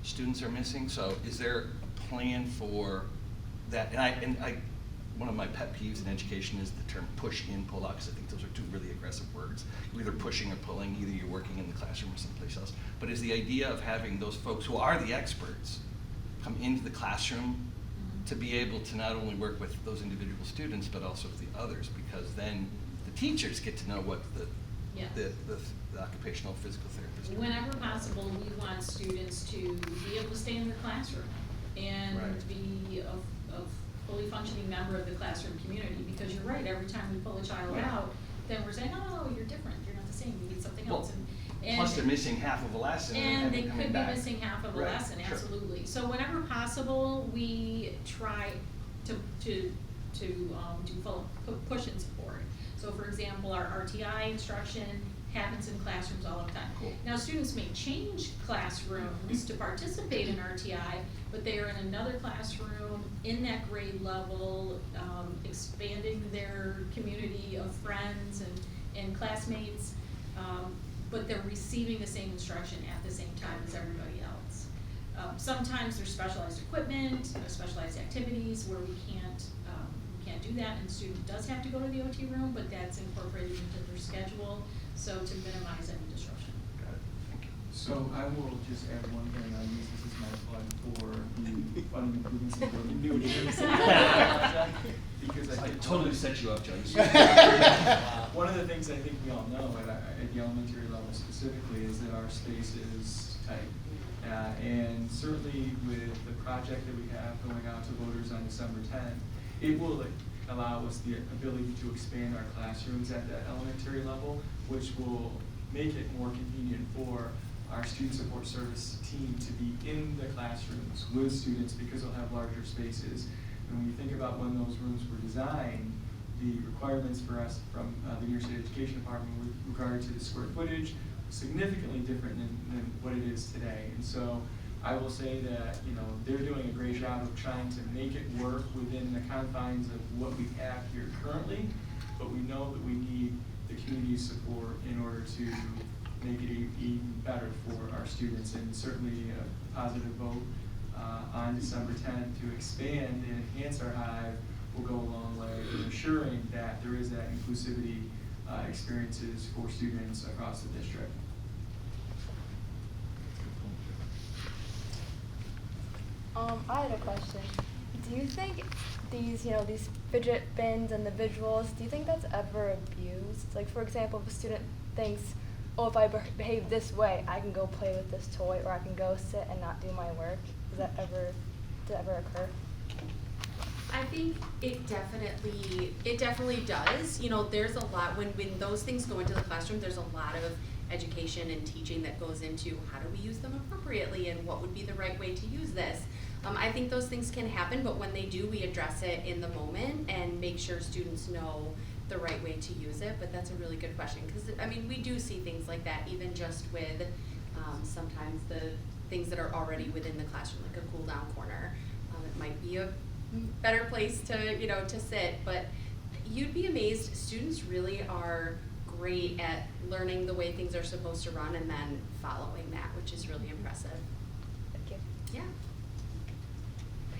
students are missing. So is there a plan for that? And I one of my pet peeves in education is the term push in, pull out, because I think those are two really aggressive words. You're either pushing or pulling, either you're working in the classroom or someplace else. But is the idea of having those folks who are the experts come into the classroom to be able to not only work with those individual students, but also with the others, because then the teachers get to know what the occupational physical therapist. Whenever possible, we want students to be able to stay in the classroom and be a fully functioning member of the classroom community, because you're right, every time we pull a child out, then we're saying, oh, you're different, you're not the same, you need something else. And plus they're missing half of a lesson. And they coming could be back. missing half of a Right, lesson, sure. absolutely. So whenever possible, we try to do full push and support. So for example, our RTI instruction happens in classrooms all the time. Cool. Now students may change classrooms to participate in RTI, but they are in another classroom in that grade level, expanding their community of friends and classmates, but they're receiving the same instruction at the same time as everybody else. Sometimes there's specialized equipment, specialized activities where we can't do that, and the student does have to go to the OT room, but that's incorporated into their schedule, so to minimize any disruption. Got it. Thank you. So I will just add one thing. I use this as my plug for the funding improvements in building new additions. Because I totally set you up, Joe. One of the things I think we all know at the elementary level specifically is that our space is tight. And certainly with the project that we have going out to voters on December 10th, it will allow us the ability to expand our classrooms at that elementary level, which will make it more convenient for our student support service team to be in the classrooms with students, because they'll have larger spaces. And when you think about when those rooms were designed, the requirements for us from the New York State Education Department with regard to the square footage was significantly different than what it is today. And so I will say that they're doing a great job of trying to make it work within the confines of what we have here currently, but we know that we need the community support in order to make it even better for our students, and certainly a positive vote on December 10th to expand and enhance our hive will go a long way in ensuring that there is that inclusivity experiences for students across the district. I had a question. Do you think these, these fidget bins and the visuals, do you think that's ever abused? Like, for example, if a student thinks, oh, if I behave this way, I can go play with this toy, or I can go sit and not do my work. Did that ever occur? I think it definitely does. There's a lot, when those things go into the classroom, there's a lot of education and teaching that goes into how do we use them appropriately and what would be the right way to use this. I think those things can happen, but when they do, we address it in the moment and make sure students know the right way to use it. But that's a really good question, because we do see things like that, even just with sometimes the things that are already within the classroom, like a cool down corner. It might be a better place to sit, but you'd be amazed. Students really are great at learning the way things are supposed to run and then following that, which is really impressive. Thank you. Yeah.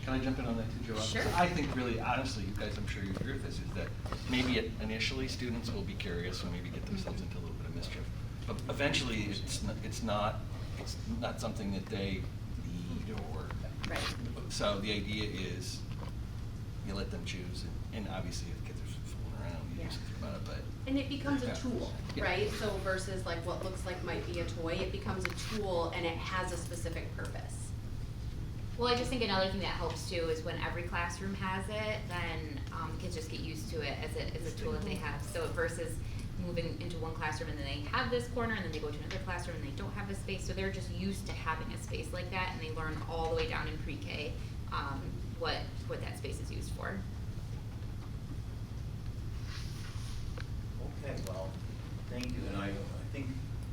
Can I jump in on that too, Joe? Sure. I think really, honestly, you guys, I'm sure you agree with this, is that maybe initially students will be curious and maybe get themselves into a little bit of mischief. But eventually, it's not something that they need or. Right. So the idea is you let them choose, and obviously if kids are fooling around, you do something about it, but. And it becomes a tool, Yeah. right? So versus like what looks like might be a toy, it becomes a tool and it has a specific purpose. Well, I just think another thing that helps too is when every classroom has it, then kids just get used to it as a tool that they have. So versus moving into one classroom and then they have this corner and then they go to another classroom and they don't have a space, so they're just used to having a space like that, and they learn all the way down in pre-K what that space is used for. Okay, well, thank you, and I think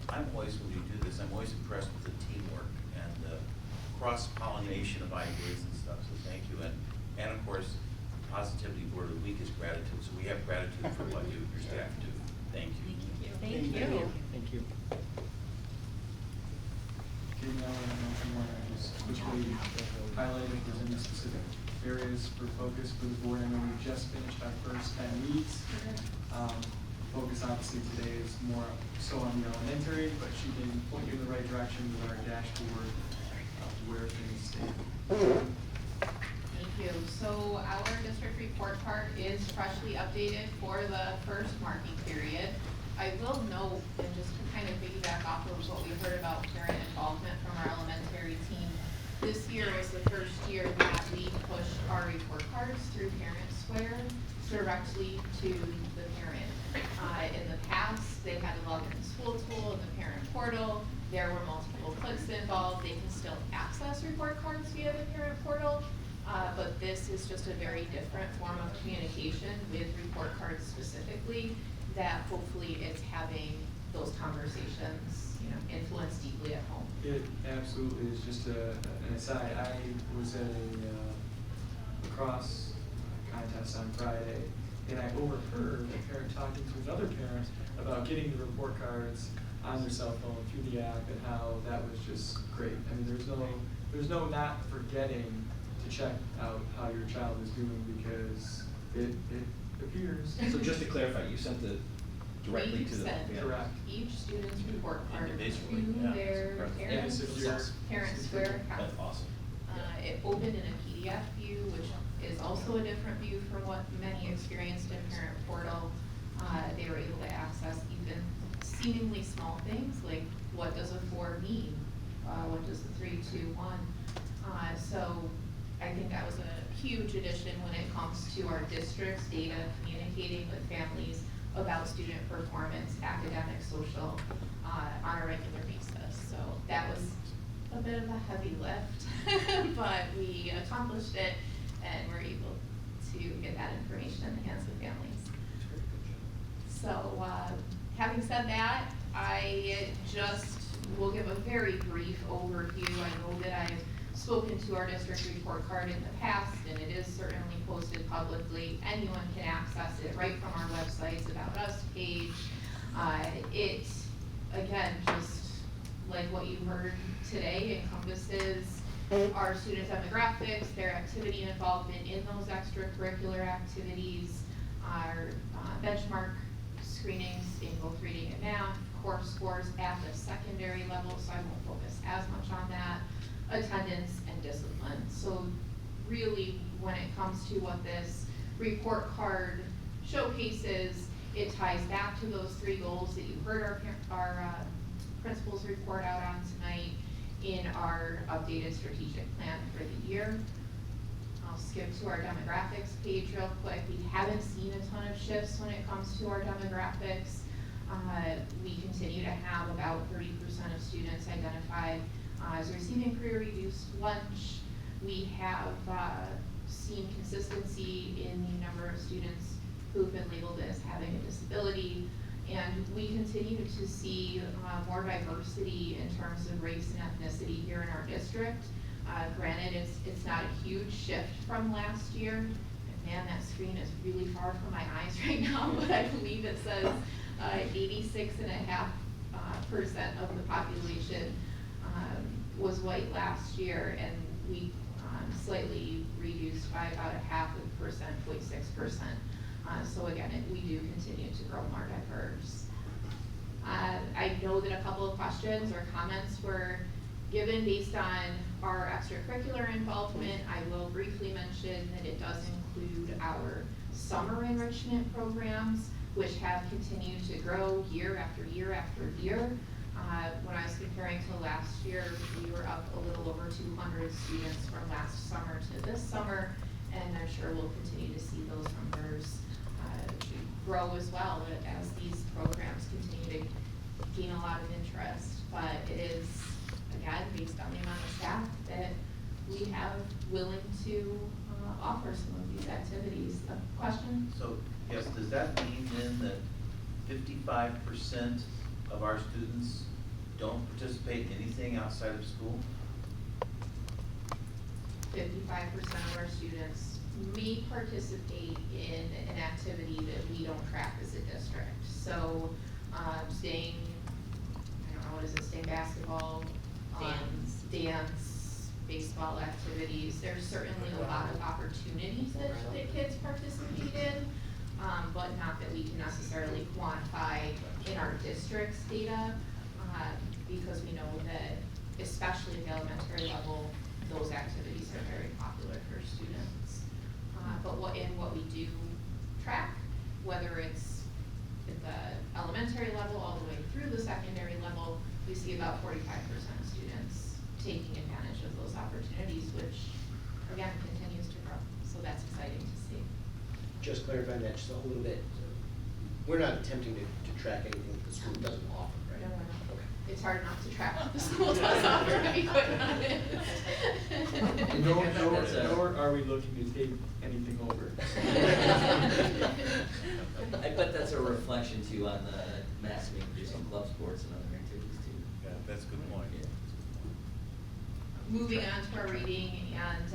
I'm always, when you do this, I'm always impressed with the teamwork and the cross-pollination of ideas and stuff, so thank you. And of course, positivity word of the week is gratitude, so we have gratitude for what you, your staff do. Thank you. Thank you. Thank you. Okay, now I don't know if you want to just quickly highlight if there's any specific areas for focus for the board. I know we just finished our first 10 weeks. Focus obviously today is more so on the elementary, but she can point you in the right direction with our dashboard of where things stand. Thank you. So our district report card is freshly updated for the first marking period. I will note, and just to kind of piggyback off of what we heard about parent involvement from our elementary team, this year was the first year that we pushed our report cards through Parent Square directly to the parent. In the past, they had to log in the school tool and the parent portal. There were multiple clicks involved. They can still access report cards via the parent portal, but this is just a very different form of communication with report cards specifically, that hopefully it's having those conversations, influence deeply at home. It absolutely is. Just an aside, I was at a lacrosse contest on Friday, and I overheard a parent talking to another parent about getting the report cards on their cell phone through the app, and how that was just great. I mean, there's no not forgetting to check out how your child is doing, because it appears. So just to clarify, you sent it directly to the. We sent Correct. each student's report card Individually, to yeah. their Yes, if you're- Parent Square account. That's awesome. It opened in a PDF view, which is also a different view from what many experienced in Parent Portal. They were able to access even seemingly small things, like what does a 4 mean? What does the 3, 2, 1? So I think that was a huge addition when it comes to our district's data, communicating with families about student performance, academic, social, on a regular basis. So that was a bit of a heavy lift, but we accomplished it, and we're able to get that information in the hands of families. So having said that, I just will give a very brief overview. I know that I've spoken to our district report card in the past, and it is certainly posted publicly. Anyone can access it right from our website's About Us page. It, again, just like what you heard today, encompasses our student demographics, their activity involvement in those extracurricular activities, our benchmark screenings in both reading and math, core scores at the secondary level, so I won't focus as much on that, attendance and discipline. So really when it comes to what this report card showcases, it ties back to those 3 goals that you heard our principals report out on tonight in our updated strategic plan for the year. I'll skip to our demographics page real quick. We haven't seen a ton of shifts when it comes to our demographics. We continue to have about 30% of students identified as receiving career-reduced lunch. We have seen consistency in the number of students who've been labeled as having a disability, and we continue to see more diversity in terms of race and ethnicity here in our district. Granted, it's not a huge shift from last year. And man, that screen is really far from my eyes right now, but I believe it says 86.5% of the population was white last year, and we slightly reduced by about 0.5%. So again, we do continue to grow more diverse. I know that a couple of questions or comments were given based on our extracurricular involvement. I will briefly mention that it does include our summer enrichment programs, which have continued to grow year after year after year. When I was comparing to last year, we were up a little over 200 students from last summer to this summer, and I'm sure we'll continue to see those numbers grow as well as these programs continue to gain a lot of interest. But it is, again, based on the amount of staff that we have willing to offer some of these activities. A question? So, yes, does that mean then that 55% of our students don't participate in anything outside of school? 55% of our students may participate in an activity that we don't track as a district. So, staying, I don't know, what is it, staying basketball, dance, baseball activities. There's certainly a lot of opportunities that kids participate in, but not that we can necessarily quantify in our district's data, because we know that, especially at the elementary level, those activities are very popular for students. But what we do track, whether it's at the elementary level all the way through the secondary level, we see about 45% of students taking advantage of those opportunities, which again continues to grow. So that's exciting to see. Just clarifying that just a little bit. We're not attempting to track anything that the school doesn't offer, right? No, we're not. Okay. It's hard not to track what the school does offer, to be quite honest. Nor are we looking to take anything over. I bet that's a reflection too on the mass increase in club sports and other activities too. Yeah, that's a good point. Moving on to our reading and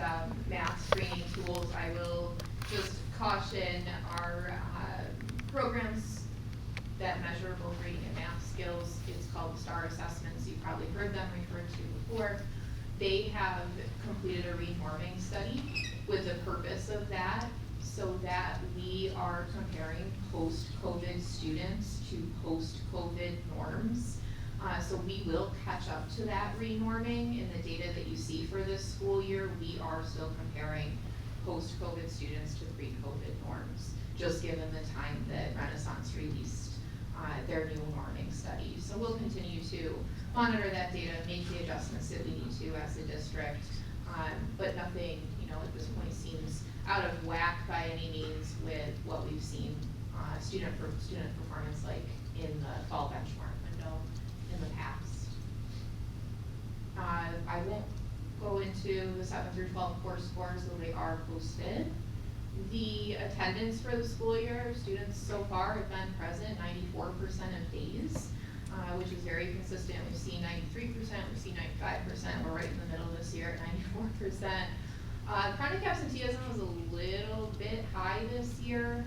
math screening tools, I will just caution our programs that measure both reading and math skills. It's called STAR assessments. You've probably heard them referred to before. They have completed a renorming study with the purpose of that, so that we are comparing post-COVID students to post-COVID norms. So we will catch up to that renorming in the data that you see for this school year. We are still comparing post-COVID students to pre-COVID norms, just given the time that Renaissance released their new norming study. So we'll continue to monitor that data, make the adjustments that we need to as a district, but nothing, at this point seems out of whack by any means with what we've seen student performance like in the fall benchmark window in the past. I won't go into the 7 through 12 course scores, though they are posted. The attendance for the school year, students so far have been present 94% of days, which is very consistent. We've seen 93%, we've seen 95%, we're right in the middle this year at 94%. Chronic absenteeism was a little bit high this year.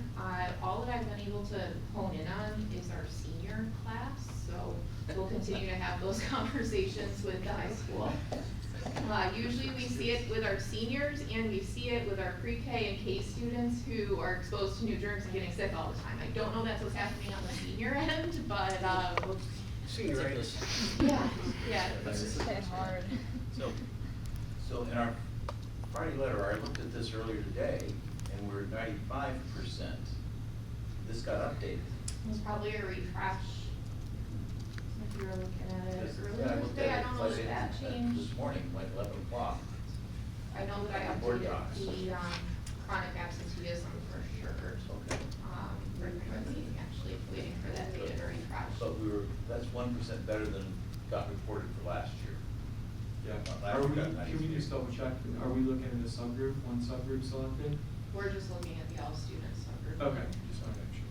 All that I've been able to hone in on is our senior class, so we'll continue to have those conversations with the high school. Usually we see it with our seniors, and we see it with our pre-K and K students who are exposed to new germs and getting sick all the time. I don't know that's what's happening on the senior end, but Senioritis. yeah. It's hard. So in our party letter, I looked at this earlier today, and we're at 95%. This got updated. It was probably a refresh. If you were looking at it This- yeah, earlier looked today, at I it don't know like if that it- changed. This morning, like 11 o'clock. I know that I Board updated docs. the, chronic absenteeism for sure. Okay. For the meeting, actually, waiting for that data to refresh. But that's 1% better than got reported for last year. Yeah. Last Are year we, got can 96. we just double check, are we looking at a subgroup, one subgroup selected? We're just looking at the all students subgroup. Okay, just wanna make sure.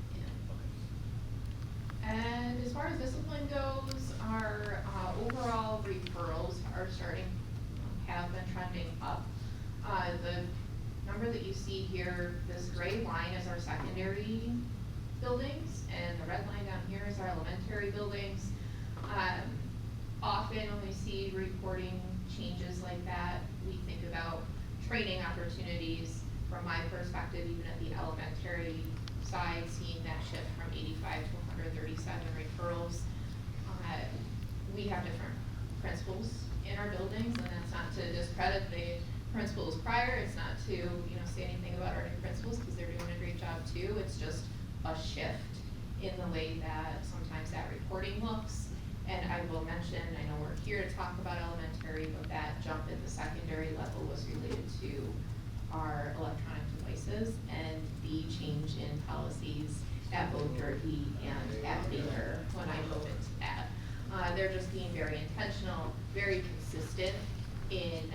Yeah. And as far as discipline goes, our overall referrals are have been trending up. The number that you see here, this gray line is our secondary buildings, and the red line down here is our elementary buildings. Often when we see reporting changes like that, we think about training opportunities. From my perspective, even at the elementary side, seeing that shift from 85 to 137 referrals. We have different principals in our buildings, and that's not to discredit the principals prior, it's not to, say anything about our new principals, because they're doing a great job too. It's just a shift in the way that sometimes that reporting looks. And I will mention, I know we're here to talk about elementary, but that jump at the secondary level was related to our electronic devices and the change in policies at both Derby and at Baylor when I voted to that. They're just being very intentional, very consistent in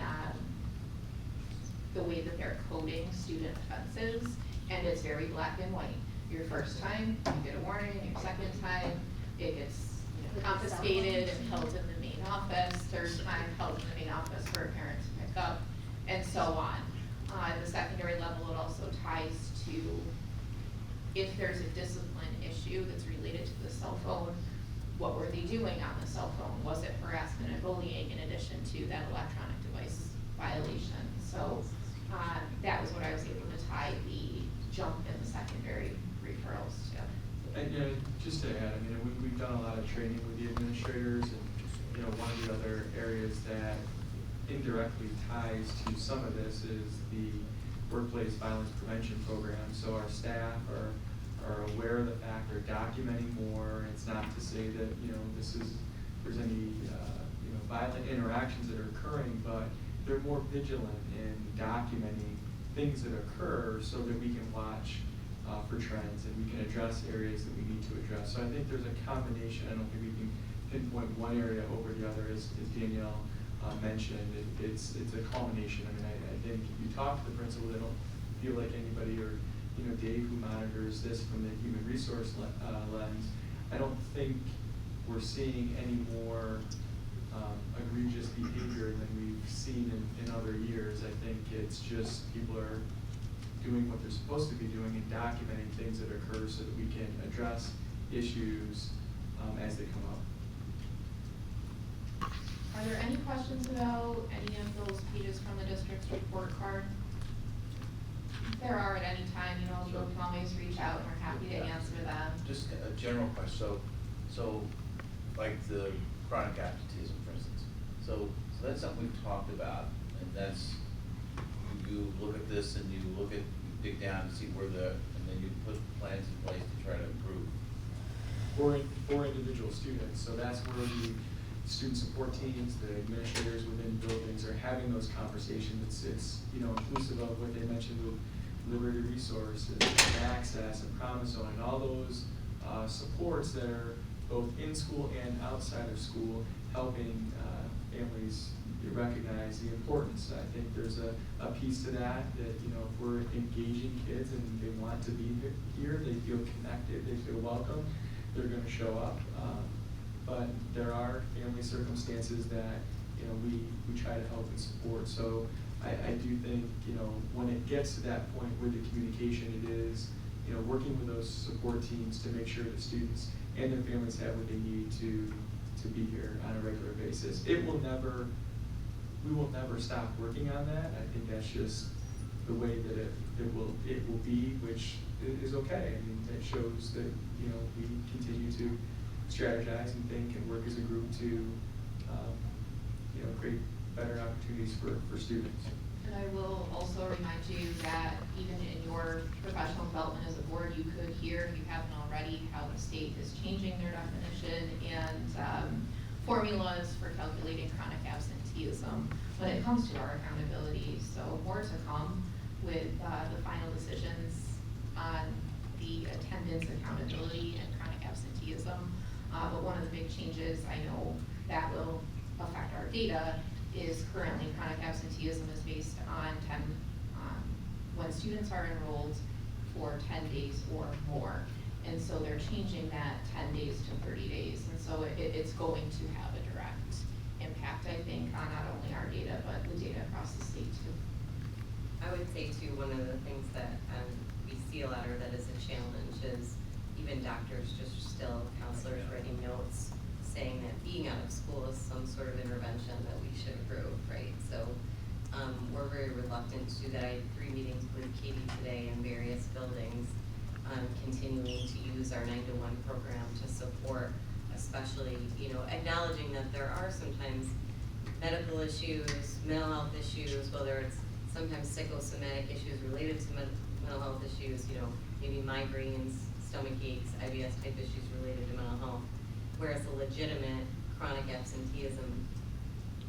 the way that they're coding student offenses, and it's very black and white. Your first time, you get a warning, your second time, it gets confiscated and held in the main office, third time held in the main office for a parent to pick up, and so on. The secondary level, it also ties to if there's a discipline issue that's related to the cell phone, what were they doing on the cell phone? Was it harassment and bullying in addition to that electronic device violation? So that was what I was able to tie the jump in the secondary referrals to. And just to add, we've done a lot of training with the administrators, and one of the other areas that indirectly ties to some of this is the workplace violence prevention program. So our staff are aware of the fact, they're documenting more. It's not to say that there's any violent interactions that are occurring, but they're more vigilant in documenting things that occur so that we can watch for trends and we can address areas that we need to address. So I think there's a combination. I don't think we can pinpoint one area over the other, as Danielle mentioned. It's a culmination. I think if you talk to the principal, they don't feel like anybody, or Dave, who monitors this from the human resource lens, I don't think we're seeing any more egregious behavior than we've seen in other years. I think it's just people are doing what they're supposed to be doing and documenting things that occur so that we can address issues as they come up. Are there any questions about any of those pages from the district's report card? If there are at any time, you can always reach out and we're happy to answer them. Just a general question. So like the chronic absenteeism, for instance. So that's something we've talked about, and that's, you look at this and you dig down and see and then you put plans in place to try to improve. For individual students, so that's where the student support teams, the administrators within buildings are having those conversations. It's inclusive of what they mentioned with Liberty Resource and Access and Promise Zone and all those supports that are both in school and outside of school, helping families recognize the importance. I think there's a piece to that if we're engaging kids and they want to be here, they feel connected, they feel welcome, they're going to show up. But there are family circumstances that we try to help and support. So I do think when it gets to that point with the communication, it is working with those support teams to make sure that students and their families have what they need to be here on a regular basis. We will never stop working on that. I think that's just the way that it will be, which is okay. That shows that we continue to strategize and think and work as a group to create better opportunities for students. And I will also remind you that even in your professional development as a board, you could hear, if you haven't already, how the state is changing their definition and formulas for calculating chronic absenteeism when it comes to our accountability. So more to come with the final decisions on the attendance accountability and chronic absenteeism. But one of the big changes I know that will affect our data is currently chronic absenteeism is based on when students are enrolled for 10 days or more. And so they're changing that 10 days to 30 days. And so it's going to have a direct impact, I think, on not only our data, but the data across the state too. I would say too, one of the things that we see a lot or that is a challenge is even doctors, just still counselors writing notes saying that being out of school is some sort of intervention that we should approve, right? So we're very reluctant to do that. I had 3 meetings with Katie today in various buildings, continuing to use our 9-to-1 program to support, especially, acknowledging that there are sometimes medical issues, mental health issues, whether it's sometimes psychosomatic issues related to mental health issues, maybe migraines, stomach aches, IBS type issues related to mental health, whereas a legitimate chronic absenteeism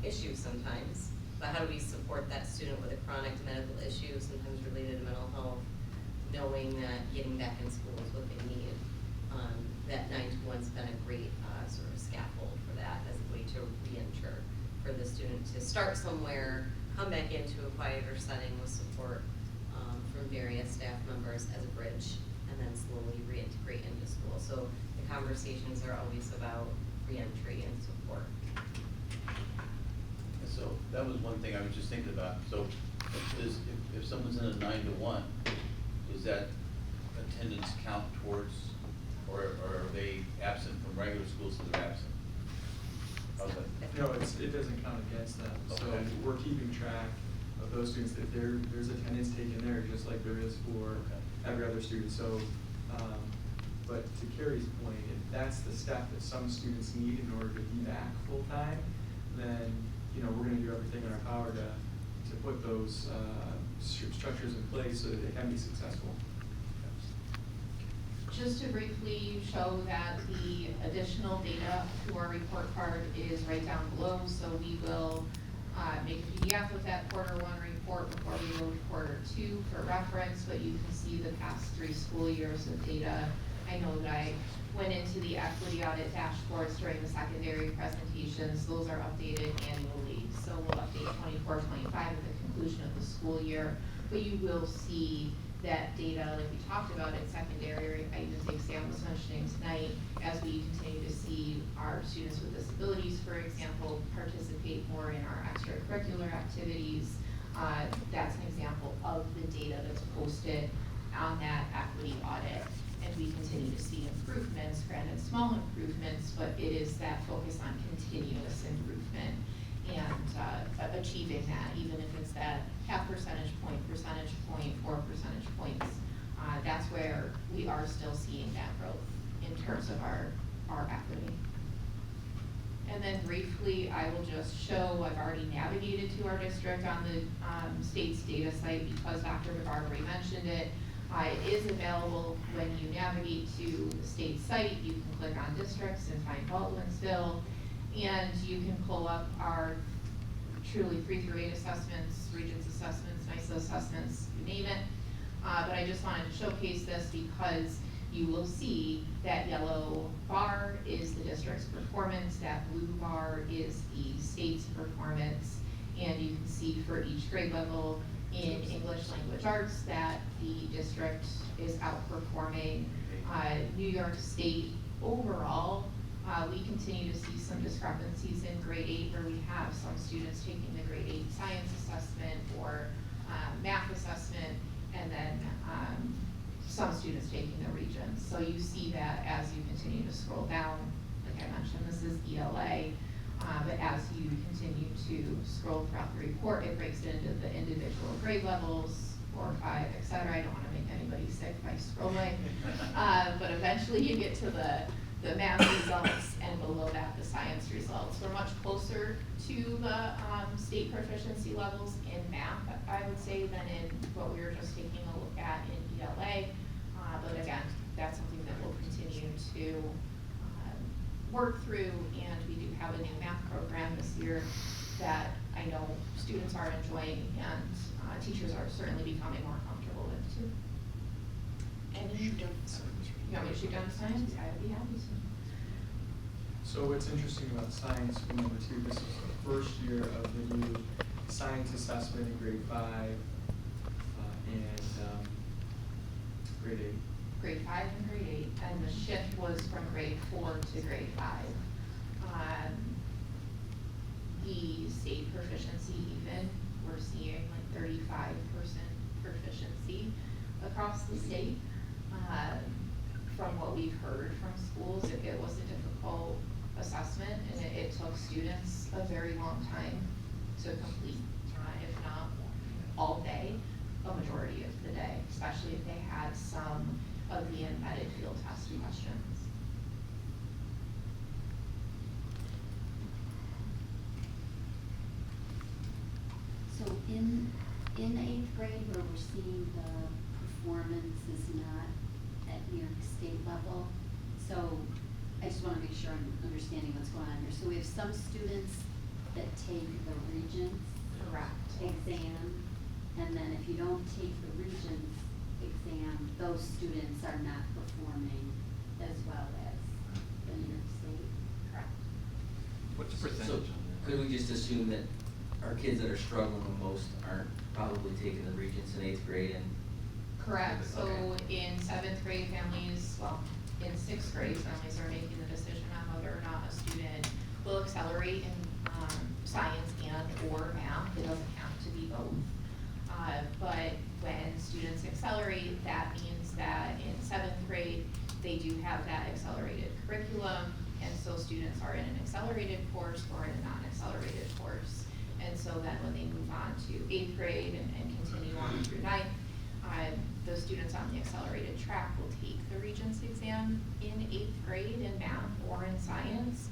issue sometimes. But how do we support that student with a chronic medical issue, sometimes related to mental health, knowing that getting back in school is what they need? That 9-to-1's been a great sort of scaffold for that as a way to re-enter for the student to start somewhere, come back into a quieter setting with support from various staff members as a bridge, and then slowly reintegrate into school. So the conversations are always about re-entry and support. So that was one thing I was just thinking about. So if someone's in a 9-to-1, does that attendance count towards, or are they absent from regular schools so they're absent? How's that? No, it doesn't count against them. So Okay. we're keeping track of those students, that there's attendance taken there, just like there is for every other student. So, but to Carrie's point, if that's the step that some students need in order to be back full-time, then, we're gonna do everything in our power to put those structures in place so that they can be successful. Just to briefly show that the additional data to our report card is right down below. So we will make a PDF with that Q1 report before we go to Q2 for reference, but you can see the past 3 school years of data. I know that I went into the equity audit dashboards during the secondary presentations. Those are updated annually. So we'll update 24-25 at the conclusion of the school year, but you will see that data, like we talked about at secondary. I even think Sam was mentioning tonight, as we continue to see our students with disabilities, for example, participate more in our extracurricular activities. That's an example of the data that's posted on that equity audit. And we continue to see improvements, granted small improvements, but it is that focus on continuous improvement and achieving that, even if it's that half percentage point, 4 percentage points. That's where we are still seeing that growth in terms of our equity. And then briefly, I will just show, I've already navigated to our district on the state's data site because Dr. DeBarbery mentioned it. It is available when you navigate to the state site. You can click on districts and find Baldwinsville, and you can pull up our truly 3-through 8 assessments, Regents assessments, NISA assessments, you name it. But I just wanted to showcase this because you will see that yellow bar is the district's performance, that blue bar is the state's performance, and you can see for each grade level in English language arts that the district is outperforming New York State overall. We continue to see some discrepancies in grade 8 where we have some students taking the grade 8 science assessment or math assessment, and then some students taking the Regents. So you see that as you continue to scroll down. Like I mentioned, this is ELA. But as you continue to scroll throughout the report, it breaks it into the individual grade levels, 4, 5, et cetera. I don't want to make anybody sick by scrolling. But eventually you get to the math results, and below that, the science results. We're much closer to the state proficiency levels in math, I would say, than in what we were just taking a look at in ELA. But again, that's something that we'll continue to work through, and we do have a new math program this year that I know students are enjoying, and teachers are certainly becoming more comfortable with too. And you want me to shoot down science? I would be happy to. So what's interesting about science, remember too, this is the first year of the new science assessment in grade 5 and grade 8. Grade 5 and grade 8, and the shift was from grade 4 to grade 5. The state proficiency even, we're seeing like 35% proficiency across the state. From what we've heard from schools, it was a difficult assessment, and it took students a very long time to complete, if not all day, a majority of the day, especially if they had some of the embedded field test questions. So in 8th grade, where we're seeing the performance is not at New York State level, so I just want to make sure I'm understanding what's going on here. So we have some students that take the Regents exam, and then if you don't take the Regents exam, those students are not performing as well as the New York State. Correct. What's the percentage So on that? could we just assume that our kids that are struggling the most aren't probably taking the Regents in 8th grade and? Correct, so Okay. in 7th grade families, well, in 6th grade families are making the decision on whether or not a student will accelerate in science and or math. It doesn't have to be both. But when students accelerate, that means that in 7th grade, they do have that accelerated curriculum, and so students are in an accelerated course or in a non-accelerated course. And so then when they move on to 8th grade and continue on through 9th, those students on the accelerated track will take the Regents exam in 8th grade in math or in science.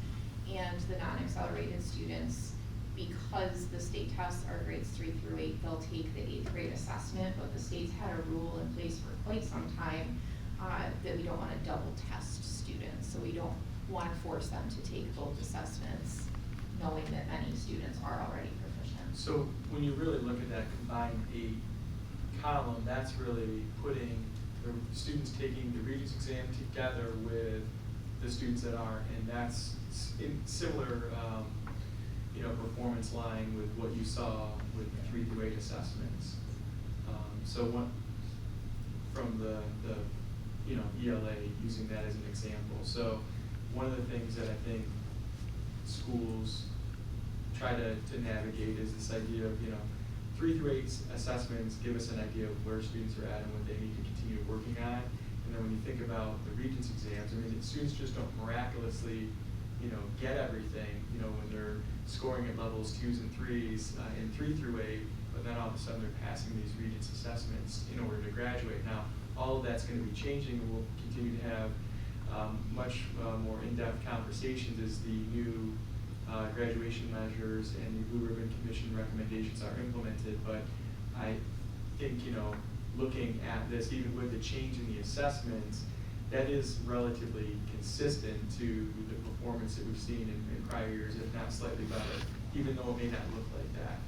And the non-accelerated students, because the state tests are grades 3 through 8, they'll take the 8th grade assessment, but the state's had a rule in place for quite some time that we don't want to double test students. So we don't want to force them to take both assessments, knowing that many students are already proficient. So when you really look at that combined 8 column, that's really putting the students taking the Regents exam together with the students that aren't, and that's in similar performance line with what you saw with 3 through 8 assessments. So one from the ELA, using that as an example. So one of the things that I think schools try to navigate is this idea of 3 through 8 assessments give us an idea of where students are at and what they need to continue working on. And then when you think about the Regents exams, I mean, students just don't miraculously, get everything, when they're scoring at levels 2s and 3s in 3 through 8, but then all of a sudden they're passing these Regents assessments in order to graduate. Now, all of that's going to be changing, and we'll continue to have much more in-depth conversations as the new graduation measures and the Blue Ribbon Commission recommendations are implemented. But I think, looking at this, even with the change in the assessments, that is relatively consistent to the performance that we've seen in prior years, if not slightly better, even though it may not look like that.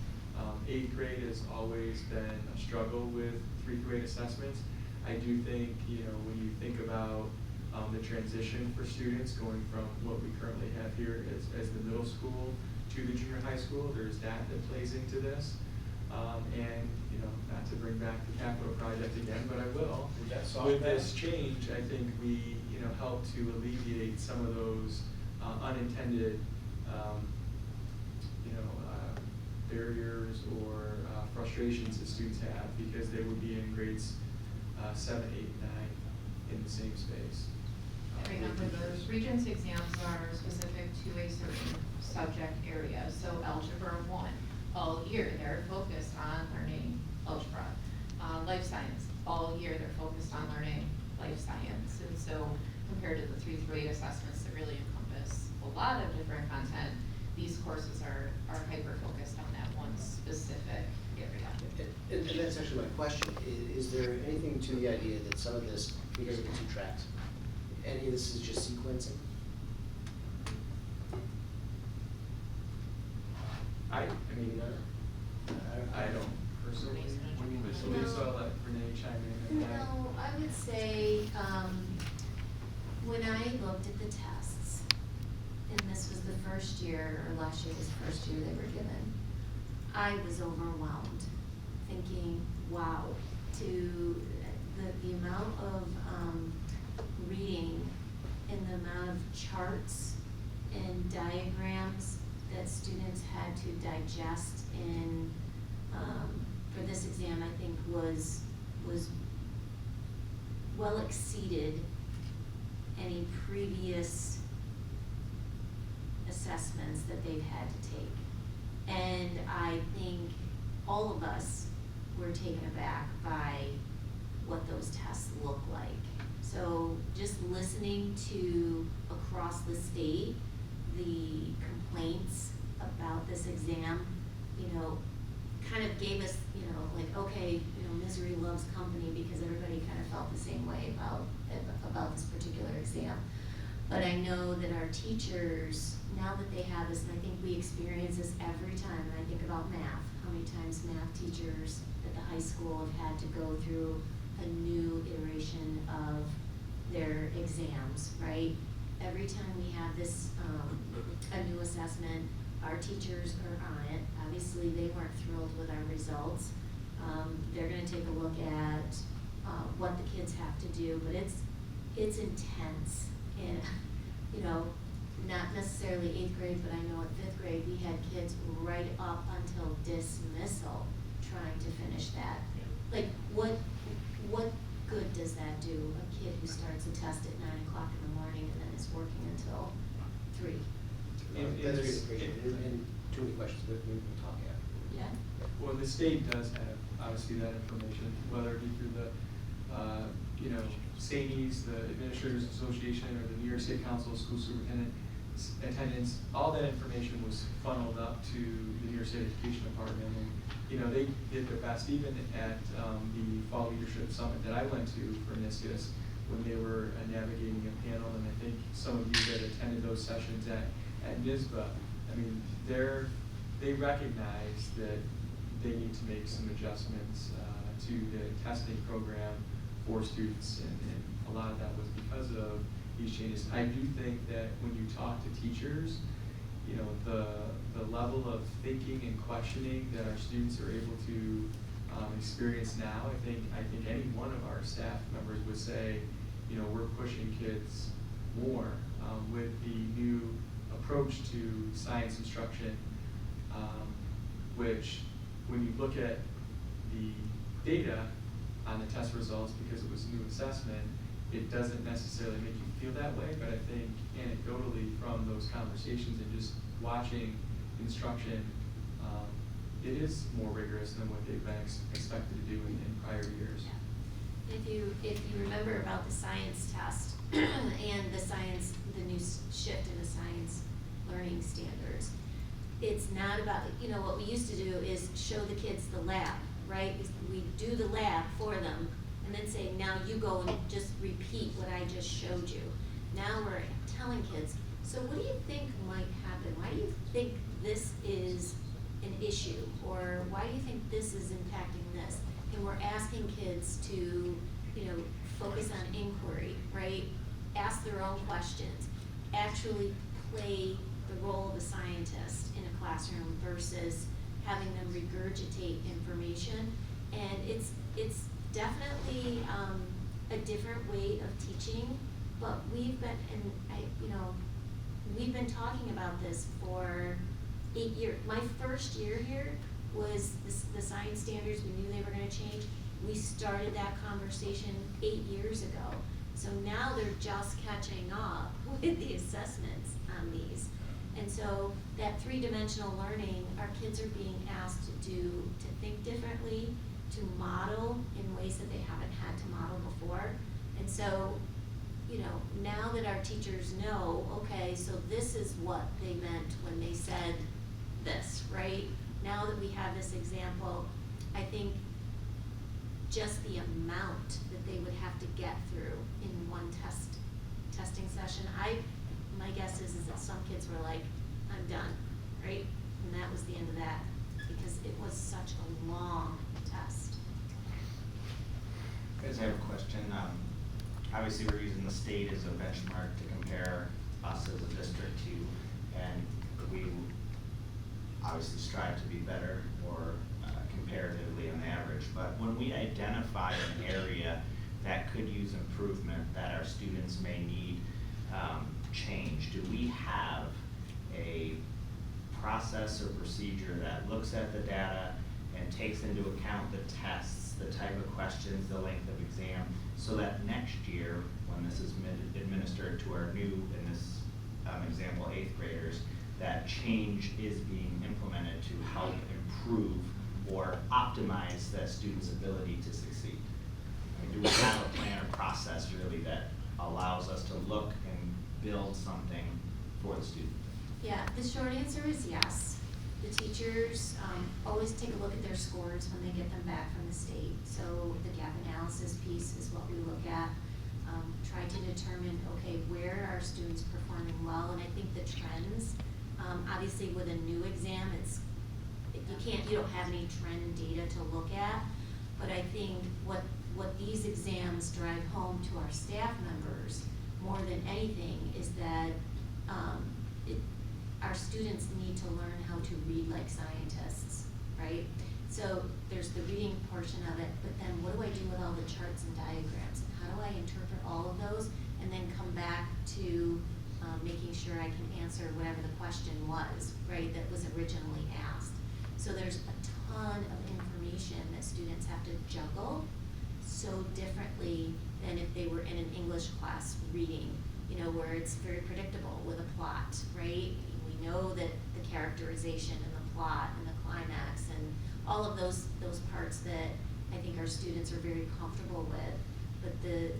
8th grade has always been a struggle with 3 through 8 assessments. I do think, when you think about the transition for students going from what we currently have here as the middle school to the junior high school, there's that plays into this. And, not to bring back the capital project again, but I will. With this change, I think we, help to alleviate some of those unintended, barriers or frustrations that students have, because they would be in grades 7, 8, 9 in the same space. Remember, those Regents exams are specific to a certain subject area. So Algebra 1, all year they're focused on learning algebra. Life science, all year they're focused on learning life science. And so compared to the 3 through 8 assessments that really encompass a lot of different content, these these courses are hyper-focused on that one specific area. And that's actually my question, is there anything to the idea that some of this, because of the two tracks, any of this is just sequencing? I Maybe mean, not. I don't personally, What do you mean by so Lisa, I'll let Renee chime in. No, I would say, when I looked at the tests, and this was the first year, or last year was the first year they were given, I was overwhelmed, thinking, wow, to the amount of, reading and the amount of charts and diagrams that students had to digest in, for this exam, I think was well exceeded any previous assessments that they've had to take. And I think all of us were taken aback by what those tests look like. So just listening to across the state, the complaints about this exam, kind of gave us, like, okay, misery loves company, because everybody kind of felt the same way about this particular exam. But I know that our teachers, now that they have this, and I think we experience this every time, and I think about math, how many times math teachers at the high school have had to go through a new iteration of their exams, right? Every time we have this, a new assessment, our teachers are on it. Obviously, they weren't thrilled with our results. They're gonna take a look at, what the kids have to do, but it's intense. And, not necessarily 8th grade, but I know at 5th grade, we had kids right up until dismissal trying to finish that. Like, what good does that do, a kid who starts a test at 9 o'clock in the morning and then is working until 3? That's really appreciated, and too many questions, but we can talk after. Yeah? Well, the state does have, obviously, that information, whether it be through the, SAMES, the Administrators Association, or the New York State Council of School Superintendent Attendants, all that information was funneled up to the New York State Education Department, and, they did their best, even at, the Fall Leadership Summit that I went to for NISCUS, when they were navigating a panel, and I think some of you that attended those sessions at NISBA, I mean, they recognize that they need to make some adjustments to the testing program for students, and a lot of that was because of these changes. I do think that when you talk to teachers, the level of thinking and questioning that our students are able to experience now, I think any one of our staff members would say, we're pushing kids more with the new approach to science instruction, which, when you look at the data on the test results, because it was a new assessment, it doesn't necessarily make you feel that way, but I think anecdotally from those conversations and just watching instruction, it is more rigorous than what they've been expected to do in prior years. Yeah. If you remember about the science test and the new shift in the science learning standards, it's not about, what we used to do is show the kids the lab, right? We do the lab for them and then say, now you go and just repeat what I just showed you. Now we're telling kids, so what do you think might happen? Why do you think this is an issue? Or why do you think this is impacting this? And we're asking kids to, focus on inquiry, right? Ask their own questions. Actually play the role of a scientist in a classroom versus having them regurgitate information. And it's definitely a different way of teaching, but we've been, we've been talking about this for 8 years. My first year here was the science standards. We knew they were going to change. We started that conversation 8 years ago. So now they're just catching up with the assessments on these. And so that 3-dimensional learning, our kids are being asked to think differently, to model in ways that they haven't had to model before. And so, you know, now that our teachers know, okay, so this is what they meant when they said this, right? Now that we have this example, I think just the amount that they would have to get through in one testing session, my guess is that some kids were like, I'm done, right? And that was the end of that, because it was such a long test. Guys, I have a question. Obviously, we're using the state as a benchmark to compare us as a district to, and we obviously strive to be better or comparatively on average. But when we identify an area that could use improvement, that our students may need change, do we have a process or procedure that looks at the data and takes into account the tests, the type of questions, the length of exam, so that next year, when this is administered to our new, in this example, 8th graders, that change is being implemented to help improve or optimize that student's ability to succeed? I mean, do we have a plan or process really that allows us to look and build something for the student? Yeah, the short answer is yes. The teachers always take a look at their scores when they get them back from the state. So the gap analysis piece is what we look at. Try to determine, okay, where are students performing well? And I think the trends, obviously with a new exam, you don't have any trend data to look at. But I think what these exams drive home to our staff members more than anything is that our students need to learn how to read like scientists, right? So there's the reading portion of it, but then what do I do with all the charts and diagrams? How do I interpret all of those and then come back to making sure I can answer whatever the question was, right, that was originally asked. So there's a ton of information that students have to juggle so differently than if they were in an English class reading, you know, where it's very predictable with a plot, right? We know that the characterization and the plot and the climax and all of those parts that I think our students are very comfortable with, but the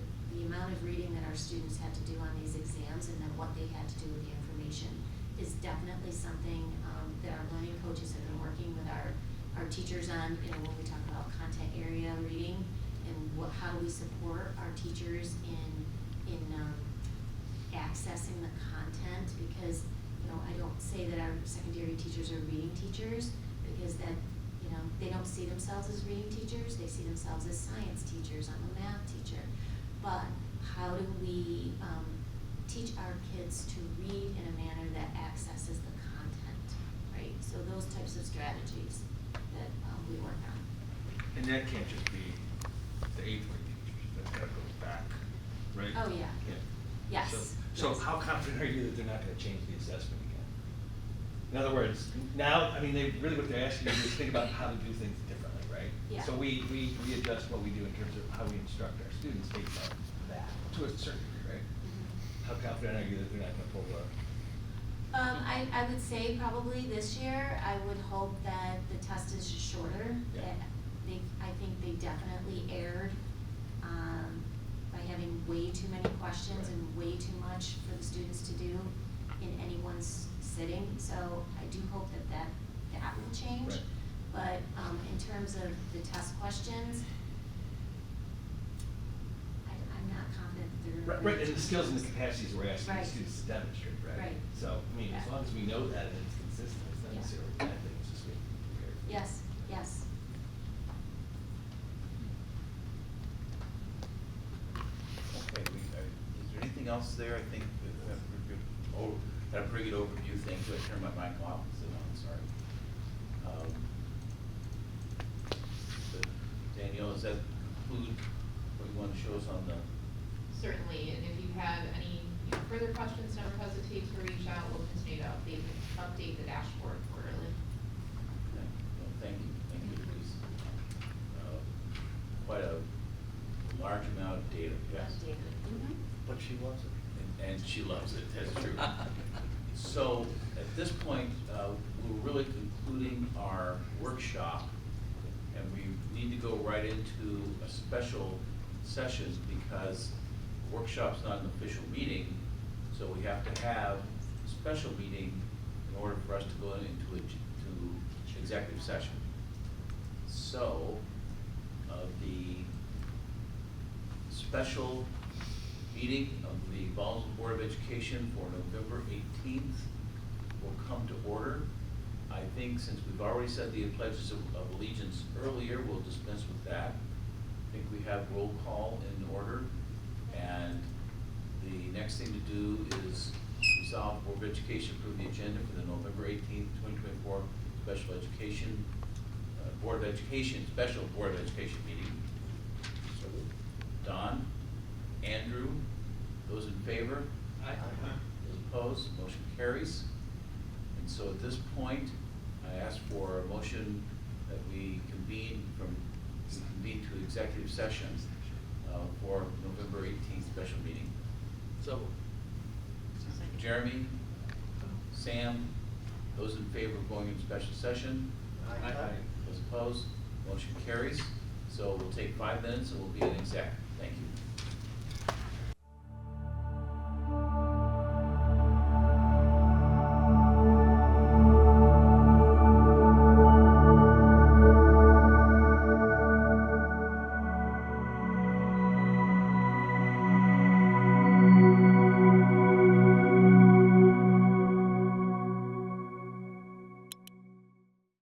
amount of reading that our students had to do on these exams and then what they had to do with the information is definitely something that our learning coaches have been working with our teachers on, you know, when we talk about content area reading and how do we support our teachers in accessing the content, because, you know, I don't say that our secondary teachers are reading teachers, because that, you know, they don't see themselves as reading teachers, they see themselves as science teachers. I'm a math teacher. But how do we teach our kids to read in a manner that accesses the content, right? So those types of strategies that we work on. And that can't just be the 8th grade teachers, that's gotta go back, right? Oh, yeah. Yes. So Yes. how confident are you that they're not gonna change the assessment again? In other words, now, I mean, what they're asking you to do is think about how to do things differently, right? Yeah. So we adjust what we do in terms of how we instruct our students based on that, to a certain degree, right? Mm-hmm. How confident are you that they're not gonna pull the? I would say probably this year, I would hope that the test is shorter. Yeah. I think they definitely erred by having way too many questions and way too much for the students to do in any one sitting. So I do hope that will change. Right. But in terms of the test questions, I'm not confident that they're. Right, and the skills and the capacities we're asking the Right. students to demonstrate, right? Right. So, I mean, as Yeah. long as we know that and it's consistent, it's not Yeah. necessarily a bad thing, it's just being prepared. Yes, yes. Okay, is there anything else there? I think that a pretty good overview thing. Do I turn my mic off? So, no, I'm sorry. Danielle, does that conclude what you want to show us on the? Certainly, and if you have any further questions, never hesitate to reach out. We'll continue to update the dashboard quarterly. Okay. Well, thank you, Louise. Quite a large amount of data, yes. But she loves it. And she loves it, that's true. So, at this point, we're really concluding our workshop, and we need to go right into a special session because workshop's not an official meeting, so we have to have a special meeting in order for us to go into to executive session. So, the special meeting of the Baldwinsville Board of Education for November 18th will come to order. I think since we've already said the pledges of allegiance earlier, we'll dispense with that. I think we have roll call in order, and the next thing to do is resolve Board of Education approve the agenda for the November 18th, 2024 Special Education, Board of Education, Special Board of Education meeting. So, Don, Andrew, those in favor? Aye. Those opposed, motion carries. And so at this point, I ask for a motion that we convene to executive session for November 18th special meeting. So, Jeremy, Sam, those in favor of going into special session? Aye. Those opposed, motion carries. So we'll take 5 minutes and we'll be in exec.